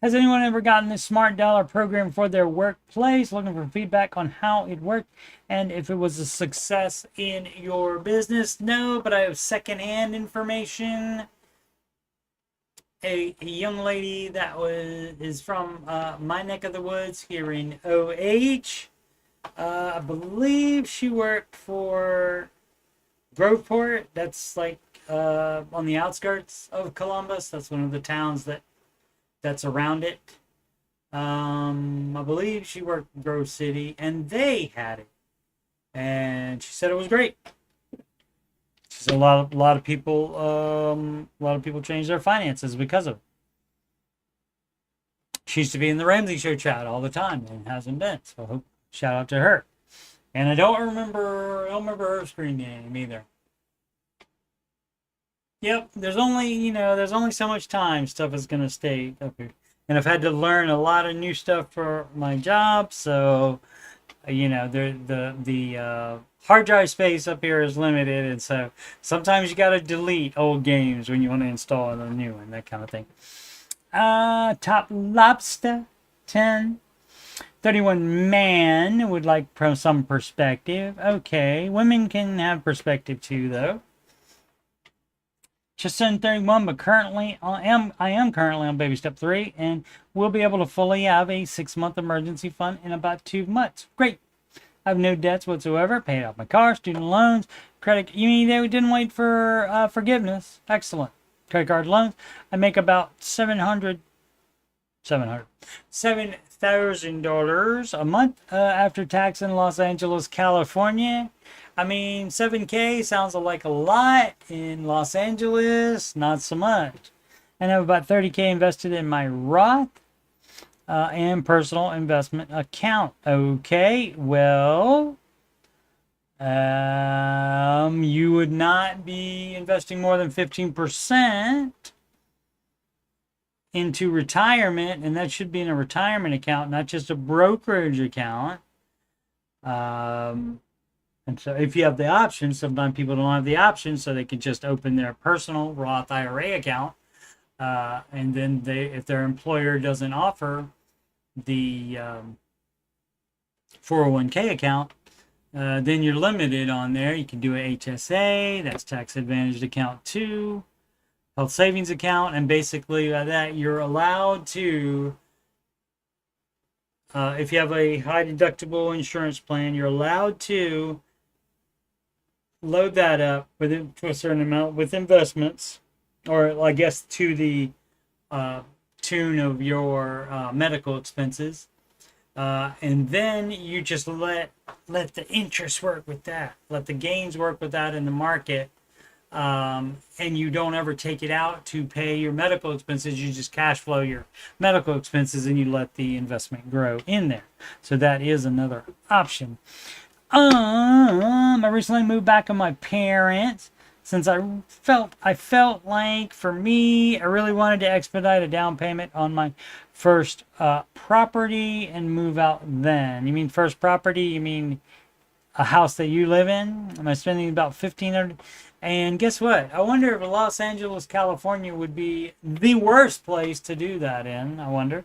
Has anyone ever gotten this smart dollar program for their workplace? Looking for feedback on how it worked and if it was a success in your business? No, but I have secondhand information. A young lady that is from my neck of the woods here in OH. I believe she worked for Groveport. That's like on the outskirts of Columbus. That's one of the towns that's around it. I believe she worked in Grove City, and they had it, and she said it was great. She said a lot of people changed their finances because of it. She used to be in the Ramsey Show chat all the time and hasn't been. So shout out to her. And I don't remember her screen name either. Yep, there's only so much time stuff is gonna stay up here. And I've had to learn a lot of new stuff for my job, so the hard drive space up here is limited, and so sometimes you gotta delete old games when you want to install a new one, that kind of thing. Top Lobster 10. 31 man would like some perspective. Okay, women can have perspective too, though. Just turned 31, but I am currently on baby step 3, and will be able to fully have a 6-month emergency fund in about 2 months. Great. I have no debts whatsoever. Paid off my car, student loans, credit. You mean they didn't wait for forgiveness? Excellent. Credit card loans. I make about $7,000 a month after tax in Los Angeles, California. I mean, $7K sounds like a lot. In Los Angeles, not so much. And I have about $30K invested in my Roth and personal investment account. Okay, well, you would not be investing more than 15% into retirement, and that should be in a retirement account, not just a brokerage account. And so if you have the option, sometimes people don't have the option, so they can just open their personal Roth IRA account, and then if their employer doesn't offer the 401k account, then you're limited on there. You can do an HSA, that's tax advantaged account too, health savings account, and basically that you're allowed to, if you have a high deductible insurance plan, you're allowed to load that up to a certain amount with investments, or I guess to the tune of your medical expenses, and then you just let the interest work with that, let the gains work with that in the market, and you don't ever take it out to pay your medical expenses. You just cash flow your medical expenses and you let the investment grow in there. So that is another option. I recently moved back with my parents since I felt like, for me, I really wanted to expedite a down payment on my first property and move out then. You mean first property? You mean a house that you live in? Am I spending about $1,500? And guess what? I wonder if Los Angeles, California would be the worst place to do that in. I wonder.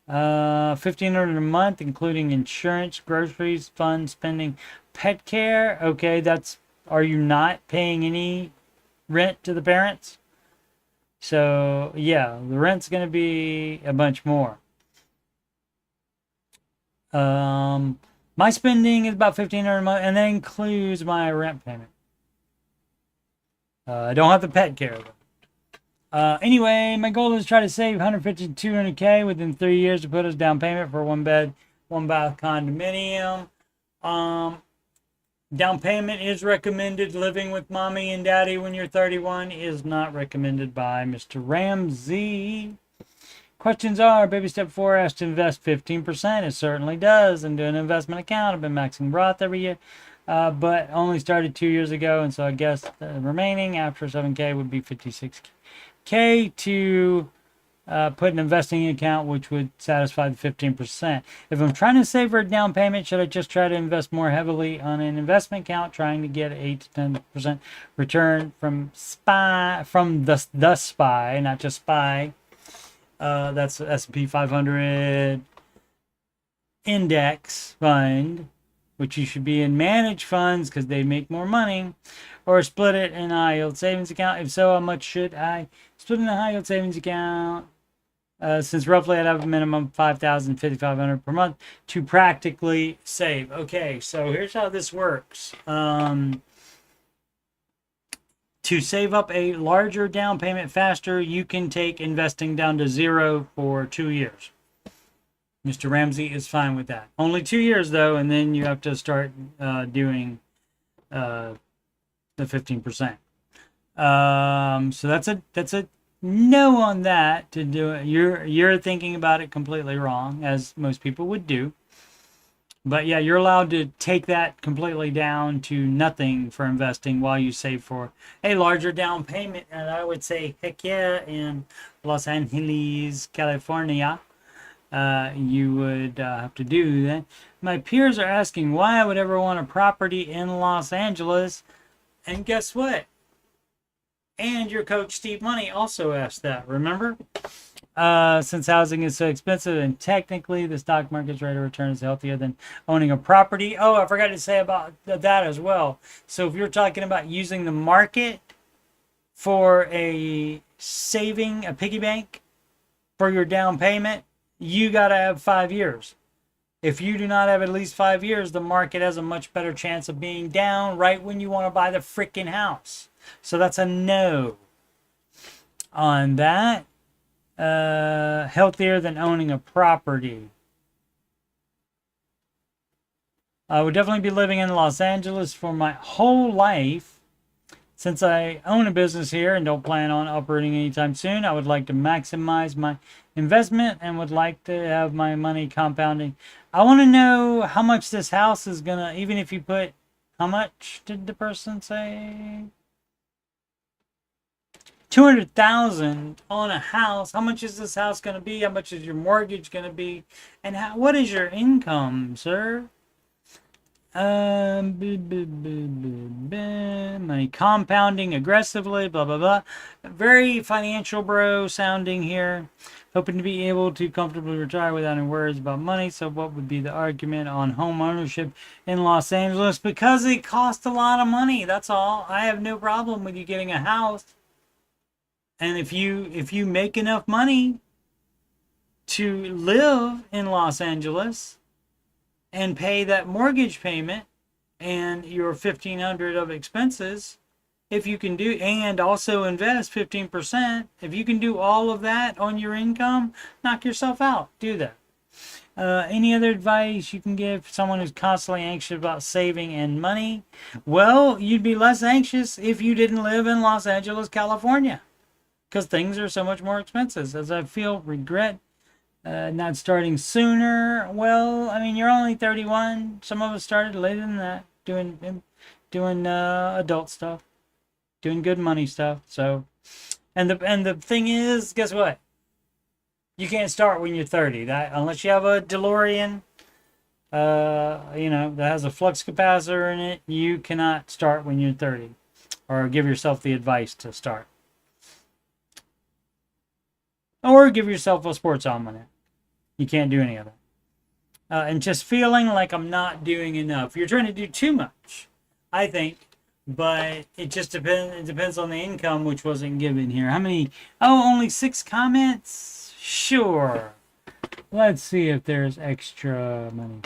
$1,500 a month, including insurance, groceries, fun spending, pet care. Okay, are you not paying any rent to the parents? So yeah, the rent's going to be a bunch more. My spending is about $1,500 a month, and that includes my rent payment. I don't have the pet care though. Anyway, my goal is to try to save $150 to $200K within 3 years to put us down payment for 1-bed, 1-bath condominium. Down payment is recommended. Living with mommy and daddy when you're 31 is not recommended by Mr. Ramsey. Questions are, baby step 4 has to invest 15%. It certainly does. And do an investment account. I've been maxing Roth every year. But only started 2 years ago. And so I guess the remaining after 7K would be 56K to put an investing account, which would satisfy the 15%. If I'm trying to save for a down payment, should I just try to invest more heavily on an investment account, trying to get 8 to 10% return from the SPY, not just SPY. That's S&P 500 index fund, which you should be in managed funds because they make more money, or split it in a high yield savings account. If so, how much should I split in a high yield savings account? Since roughly I'd have a minimum $5,000, $5,500 per month to practically save. Okay, so here's how this works. To save up a larger down payment faster, you can take investing down to 0 for 2 years. Mr. Ramsey is fine with that. Only 2 years though, and then you have to start doing the 15%. So that's a no on that to do it. You're thinking about it completely wrong, as most people would do. But yeah, you're allowed to take that completely down to nothing for investing while you save for a larger down payment. And I would say, heck yeah, in Los Angeles, California, you would have to do that. My peers are asking why I would ever want a property in Los Angeles. And guess what? And your coach, Steve Money, also asked that, remember? Since housing is so expensive and technically the stock market's rate of return is healthier than owning a property. Oh, I forgot to say about that as well. So if you're talking about using the market for a piggy bank for your down payment, you got to have 5 years. If you do not have at least 5 years, the market has a much better chance of being down right when you want to buy the freaking house. So that's a no on that. Healthier than owning a property. I would definitely be living in Los Angeles for my whole life. Since I own a business here and don't plan on uprooting anytime soon, I would like to maximize my investment and would like to have my money compounding. I want to know how much this house is gonna, even if you put, how much did the person say? 200,000 on a house. How much is this house going to be? How much is your mortgage going to be? And what is your income, sir? Money compounding aggressively, blah, blah, blah. Very financial bro sounding here. Hoping to be able to comfortably retire without any worries about money. So what would be the argument on home ownership in Los Angeles? Because it costs a lot of money. That's all. I have no problem with you getting a house. And if you make enough money to live in Los Angeles and pay that mortgage payment and your $1,500 of expenses, if you can do, and also invest 15%, if you can do all of that on your income, knock yourself out. Do that. Any other advice you can give for someone who's constantly anxious about saving and money? Well, you'd be less anxious if you didn't live in Los Angeles, California, because things are so much more expensive. As I feel regret not starting sooner. Well, I mean, you're only 31. Some of us started later than that, doing adult stuff, doing good money stuff. So, and the thing is, guess what? You can't start when you're 30. That unless you have a DeLorean, that has a flux capacitor in it, you cannot start when you're 30, or give yourself the advice to start, or give yourself a sports almanac. You can't do any of it. And just feeling like I'm not doing enough. You're trying to do too much, I think. But it just depends. It depends on the income, which wasn't given here. How many? Oh, only 6 comments. Sure. Let's see if there's extra money.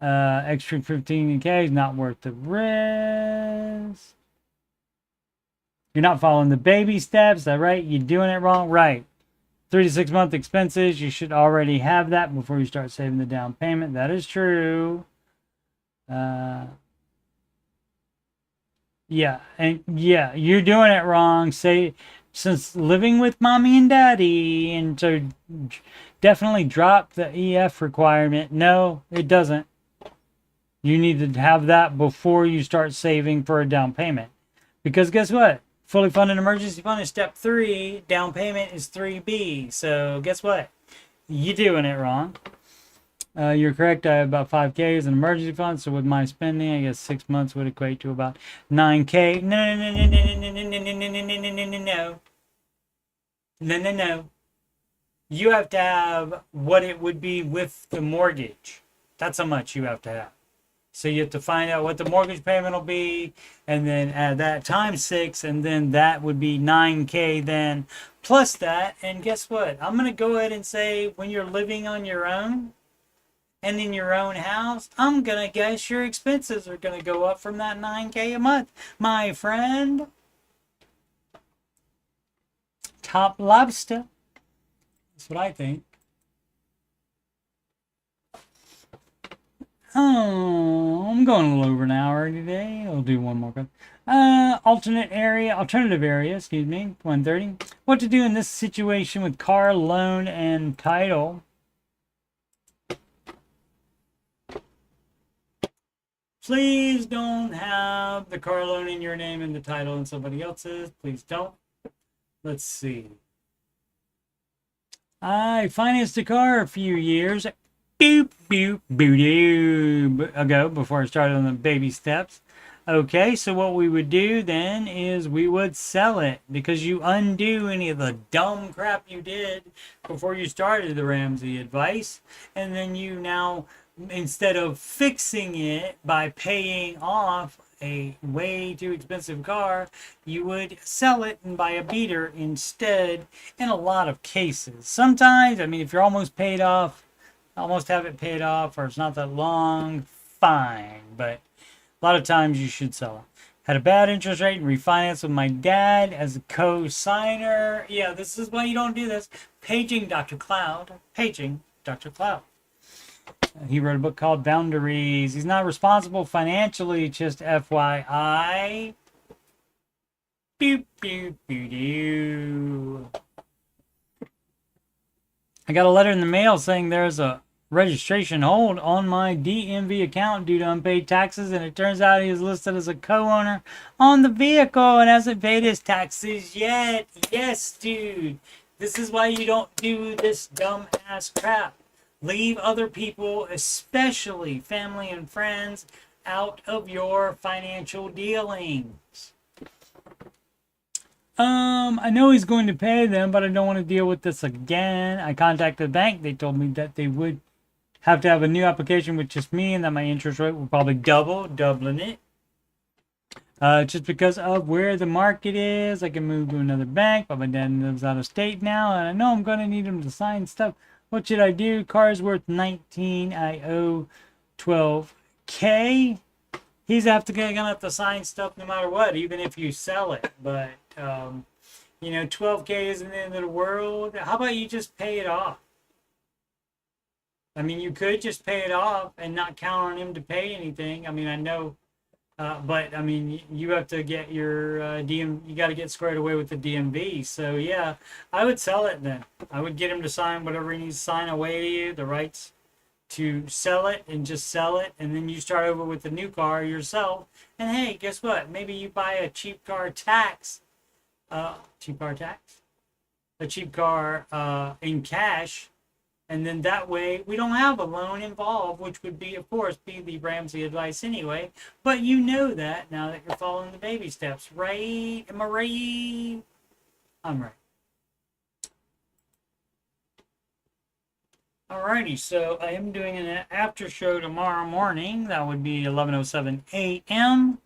Extra 15K is not worth the risk. You're not following the baby steps. Is that right? You're doing it wrong. Right. 3 to 6 month expenses. You should already have that before you start saving the down payment. That is true. Yeah, and yeah, you're doing it wrong. Say, since living with mommy and daddy, and so definitely drop the EF requirement. No, it doesn't. You need to have that before you start saving for a down payment. Because guess what? Fully funded emergency fund is step 3. Down payment is 3B. So guess what? You're doing it wrong. You're correct. I have about 5K as an emergency fund. So with my spending, I guess 6 months would equate to about 9K. No, no, no, no, no, no, no, no, no, no, no, no, no, no. No, no, no. You have to have what it would be with the mortgage. That's how much you have to have. So you have to find out what the mortgage payment will be, and then add that times 6, and then that would be 9K then plus that. And guess what? I'm going to go ahead and say when you're living on your own and in your own house, I'm going to guess your expenses are going to go up from that 9K a month, my friend. Top lobster. That's what I think. Oh, I'm going a little over an hour today. I'll do one more. Alternative area, excuse me, 1:30. What to do in this situation with car loan and title? Please don't have the car loan in your name and the title in somebody else's. Please don't. Let's see. I financed a car a few years ago before I started on the baby steps. Okay, so what we would do then is we would sell it because you undo any of the dumb crap you did before you started the Ramsey advice, and then you now, instead of fixing it by paying off a way too expensive car, you would sell it and buy a beater instead in a lot of cases. Sometimes, I mean, if you're almost paid off, almost have it paid off, or it's not that long, fine. But a lot of times you should sell it. Had a bad interest rate and refinanced with my dad as a co-signer. Yeah, this is why you don't do this. Paging Dr. Cloud. Paging Dr. Cloud. He wrote a book called Boundaries. He's not responsible financially, just FYI. Boop, boop, boop, doo. I got a letter in the mail saying there's a registration hold on my DMV account due to unpaid taxes, and it turns out he is listed as a co-owner on the vehicle and hasn't paid his taxes yet. Yes, dude. This is why you don't do this dumb ass crap. Leave other people, especially family and friends, out of your financial dealings. I know he's going to pay them, but I don't want to deal with this again. I contacted the bank. They told me that they would have to have a new application with just me, and that my interest rate will probably doubling it. Just because of where the market is, I can move to another bank, but my dad lives out of state now, and I know I'm going to need him to sign stuff. What should I do? Car's worth 19. I owe 12K. He's gonna have to sign stuff no matter what, even if you sell it. But 12K isn't the end of the world. How about you just pay it off? I mean, you could just pay it off and not count on him to pay anything. I mean, I know, but I mean, you have to get your DM. You got to get squared away with the DMV. So yeah, I would sell it then. I would get him to sign whatever he needs to sign away to you, the rights to sell it, and just sell it, and then you start over with the new car yourself. And hey, guess what? Maybe you buy a cheap car tax, cheap car tax, a cheap car in cash. And then that way we don't have a loan involved, which would be, of course, be the Ramsey advice anyway. But you know that now that you're following the baby steps, right? Am I right? I'm right. Alrighty, so I am doing an after show tomorrow morning. That would be 11:07 a.m.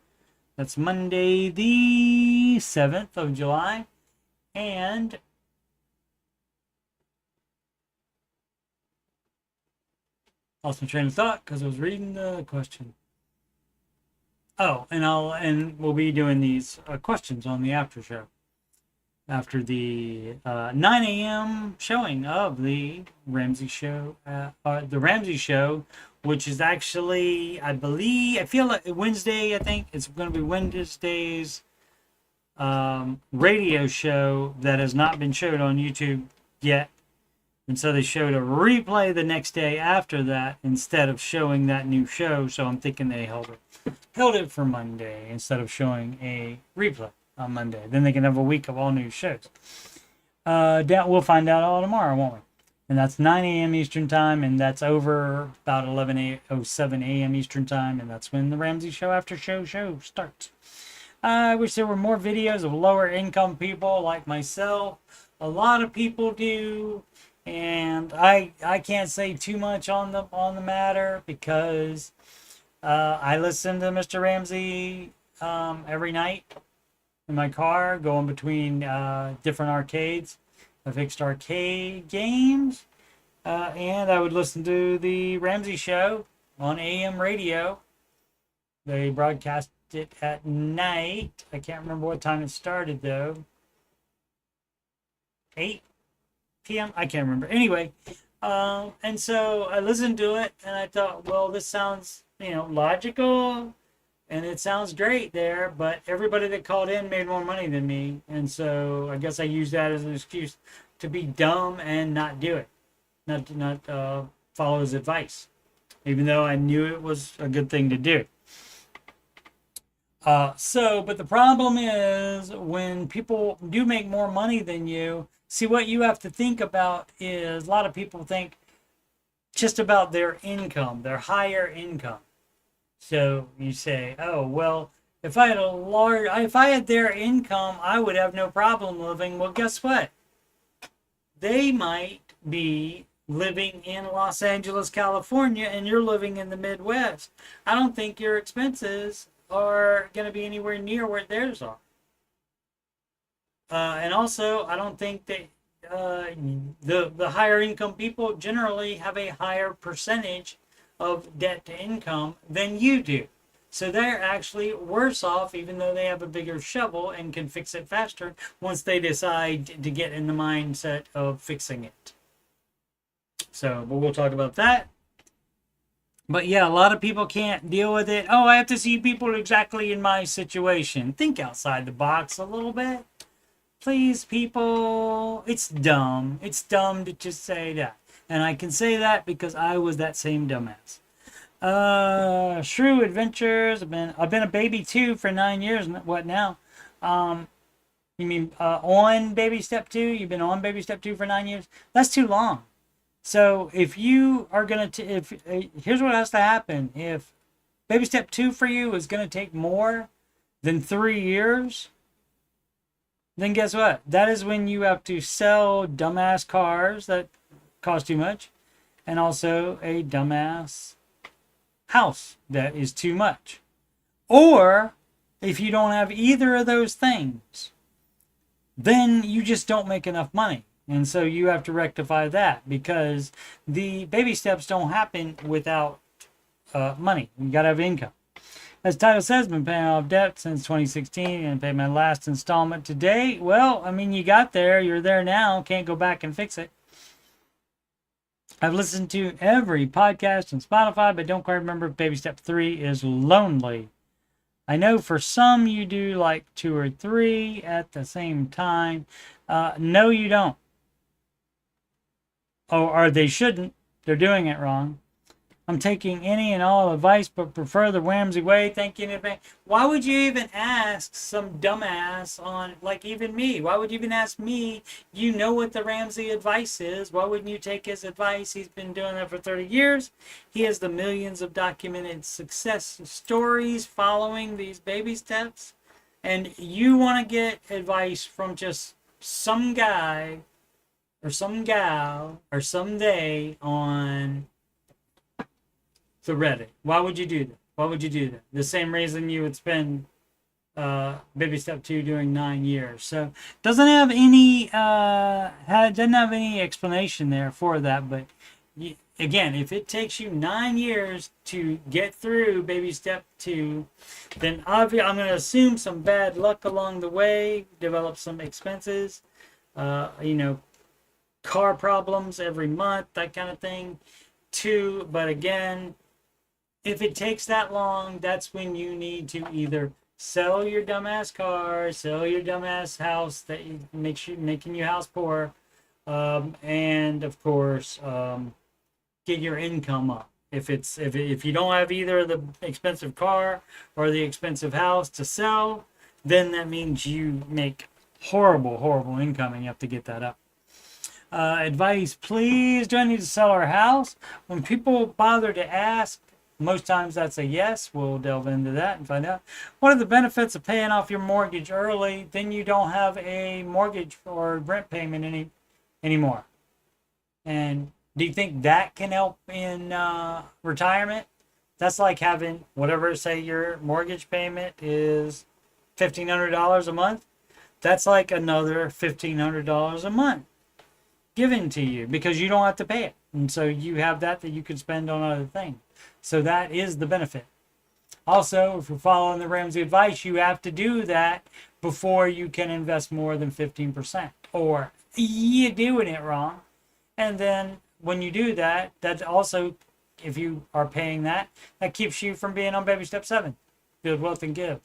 That's Monday, the 7th of July. And lost my train of thought because I was reading the question. Oh, and we'll be doing these questions on the after show after the 9 a.m. showing of the Ramsey show. The Ramsey show, which is actually, I believe, I feel like Wednesday. I think it's going to be Wednesday's radio show that has not been showed on YouTube yet. And so they showed a replay the next day after that instead of showing that new show. So I'm thinking they held it for Monday instead of showing a replay on Monday. Then they can have a week of all new shows. We'll find out all tomorrow, won't we? And that's 9 a.m. Eastern time, and that's over about 11:07 a.m. Eastern time, and that's when the Ramsey show after show starts. I wish there were more videos of lower income people like myself. A lot of people do. And I can't say too much on the matter because I listen to Mr. Ramsey every night in my car, going between different arcades. I fixed arcade games, and I would listen to the Ramsey show on AM radio. They broadcast it at night. I can't remember what time it started though. 8 p.m. I can't remember. Anyway, and so I listened to it and I thought, well, this sounds, logical and it sounds great there, but everybody that called in made more money than me. And so I guess I used that as an excuse to be dumb and not do it, not follow his advice, even though I knew it was a good thing to do. But the problem is when people do make more money than you, see, what you have to think about is a lot of people think just about their income, their higher income. So you say, oh, well, if I had their income, I would have no problem living. Well, guess what? They might be living in Los Angeles, California, and you're living in the Midwest. I don't think your expenses are going to be anywhere near where theirs are. And also, I don't think that the higher income people generally have a higher percentage of debt to income than you do. So they're actually worse off, even though they have a bigger shovel and can fix it faster once they decide to get in the mindset of fixing it. So, but we'll talk about that. But yeah, a lot of people can't deal with it. Oh, I have to see people exactly in my situation. Think outside the box a little bit. Please, people. It's dumb. It's dumb to just say that. And I can say that because I was that same dumbass. Shrew Adventures. I've been a baby too for 9 years. What now? You mean on baby step 2? You've been on baby step 2 for 9 years? That's too long. So if you are going to, here's what has to happen. If baby step 2 for you is going to take more than 3 years, then guess what? That is when you have to sell dumbass cars that cost too much, and also a dumbass house that is too much. Or if you don't have either of those things, then you just don't make enough money. And so you have to rectify that, because the baby steps don't happen without money. You got to have income. As the title says, been paying off debt since 2016 and paid my last installment today. Well, I mean, you got there. You're there now. Can't go back and fix it. I've listened to every podcast on Spotify, but don't quite remember if Baby Step 3 is lonely. I know for some you do like 2 or 3 at the same time. No, you don't. Or they shouldn't. They're doing it wrong. I'm taking any and all advice, but prefer the Ramsey way. Thank you in advance. Why would you even ask some dumbass on, like even me? Why would you even ask me? You know what the Ramsey advice is. Why wouldn't you take his advice? He's been doing that for 30 years. He has the millions of documented success stories following these baby steps. And you want to get advice from just some guy or some gal or someday on the Reddit. Why would you do that? Why would you do that? The same reason you would spend Baby Step 2 doing 9 years. So doesn't have any explanation there for that. But again, if it takes you 9 years to get through Baby Step 2, then obviously I'm going to assume some bad luck along the way, develop some expenses, car problems every month, that kind of thing. Too, but again, if it takes that long, that's when you need to either sell your dumbass car, sell your dumbass house that making you house poor, and of course, get your income up. If you don't have either the expensive car or the expensive house to sell, then that means you make horrible income, and you have to get that up. Advice, please. Do I need to sell our house? When people bother to ask, most times that's a yes. We'll delve into that and find out. What are the benefits of paying off your mortgage early? Then you don't have a mortgage or rent payment anymore. And do you think that can help in retirement? That's like having whatever, say your mortgage payment is $1,500 a month. That's like another $1,500 a month given to you because you don't have to pay it. And so you have that you can spend on other things. So that is the benefit. Also, if you're following the Ramsey advice, you have to do that before you can invest more than 15%. Or you're doing it wrong. And then when you do that, that also, if you are paying that, that keeps you from being on Baby Step 7. Build wealth and give.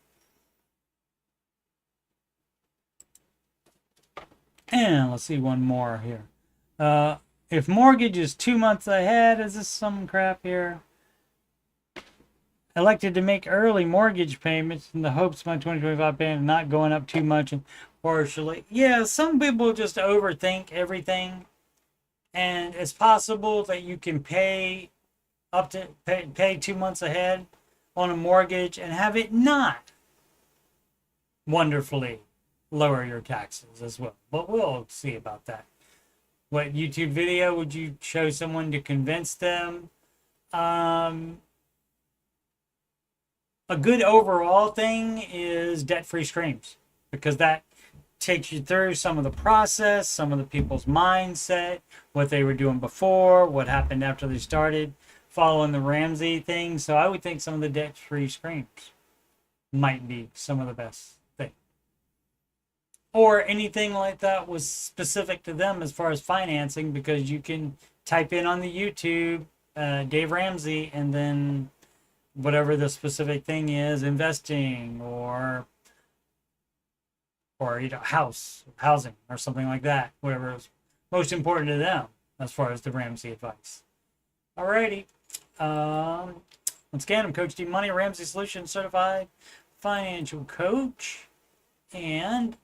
And let's see one more here. If mortgage is 2 months ahead, is this some crap here? Elected to make early mortgage payments in the hopes my 2025 payment not going up too much and partially. Yeah, some people just overthink everything. And it's possible that you can pay 2 months ahead on a mortgage and have it not wonderfully lower your taxes as well. But we'll see about that. What YouTube video would you show someone to convince them? A good overall thing is debt-free streams, because that takes you through some of the process, some of the people's mindset, what they were doing before, what happened after they started following the Ramsey thing. So I would think some of the debt-free streams might be some of the best thing. Or anything like that was specific to them as far as financing, because you can type in on the YouTube Dave Ramsey and then whatever the specific thing is, investing or housing or something like that, whatever is most important to them as far as the Ramsey advice. Alrighty. Once again, I'm Coach Steve Money, Ramsey Solutions Certified Financial Coach. And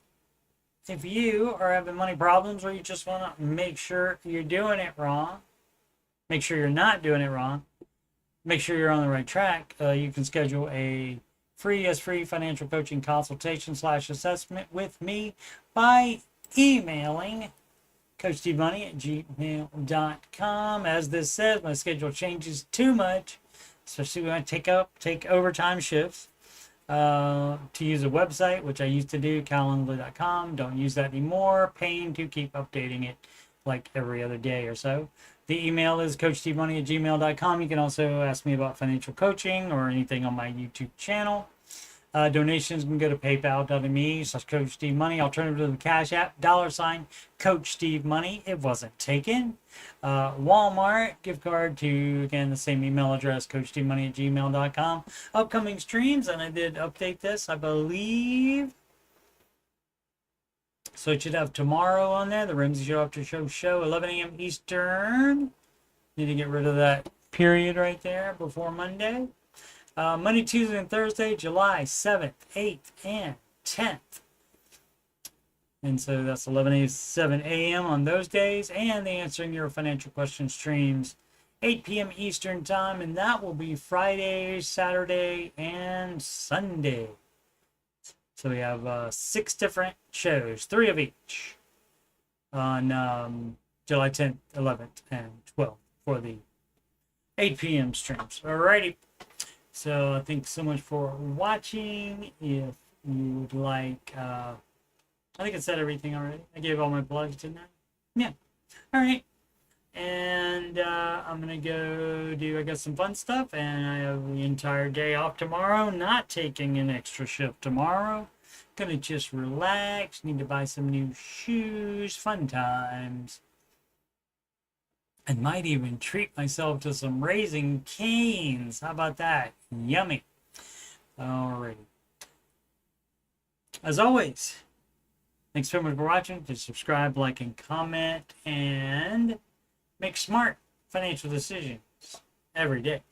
if you are having money problems or you just want to make sure you're doing it wrong, make sure you're not doing it wrong, make sure you're on the right track, you can schedule a free financial coaching consultation / assessment with me by emailing coachstevemoney@gmail.com. As this says, my schedule changes too much, especially when I take overtime shifts. To use a website, which I used to do, calendly.com. Don't use that anymore. Pain to keep updating it like every other day or so. The email is coachstevemoney@gmail.com. You can also ask me about financial coaching or anything on my YouTube channel. Donations can go to paypal.me/CoachSteveMoney. Alternative to the Cash App, $CoachSteveMoney. It wasn't taken. Walmart gift card to, again, the same email address, coachstevemoney@gmail.com. Upcoming streams, and I did update this, I believe. So it should have tomorrow on there. The Ramsey Show After Show, 11 a.m. Eastern. Need to get rid of that period right there before Monday. Monday, Tuesday, and Thursday, July 7th, 8th, and 10th. And so that's 7 a.m. on those days. And the Answering Your Financial Questions streams, 8 p.m. Eastern Time. And that will be Friday, Saturday, and Sunday. So we have 6 different shows, 3 of each, on July 10th, 11th, and 12th for the 8 p.m. streams. Alrighty. So thanks so much for watching. If you would like, I think I said everything already. I gave all my plugs, didn't I? Yeah. All right. And I'm going to go do, I guess, some fun stuff. And I have the entire day off tomorrow. Not taking an extra shift tomorrow. Going to just relax. Need to buy some new shoes. Fun times. I might even treat myself to some Raising Canes. How about that? Yummy. Alrighty. As always, thanks so much for watching. Just subscribe, like, and comment. And make smart financial decisions every day.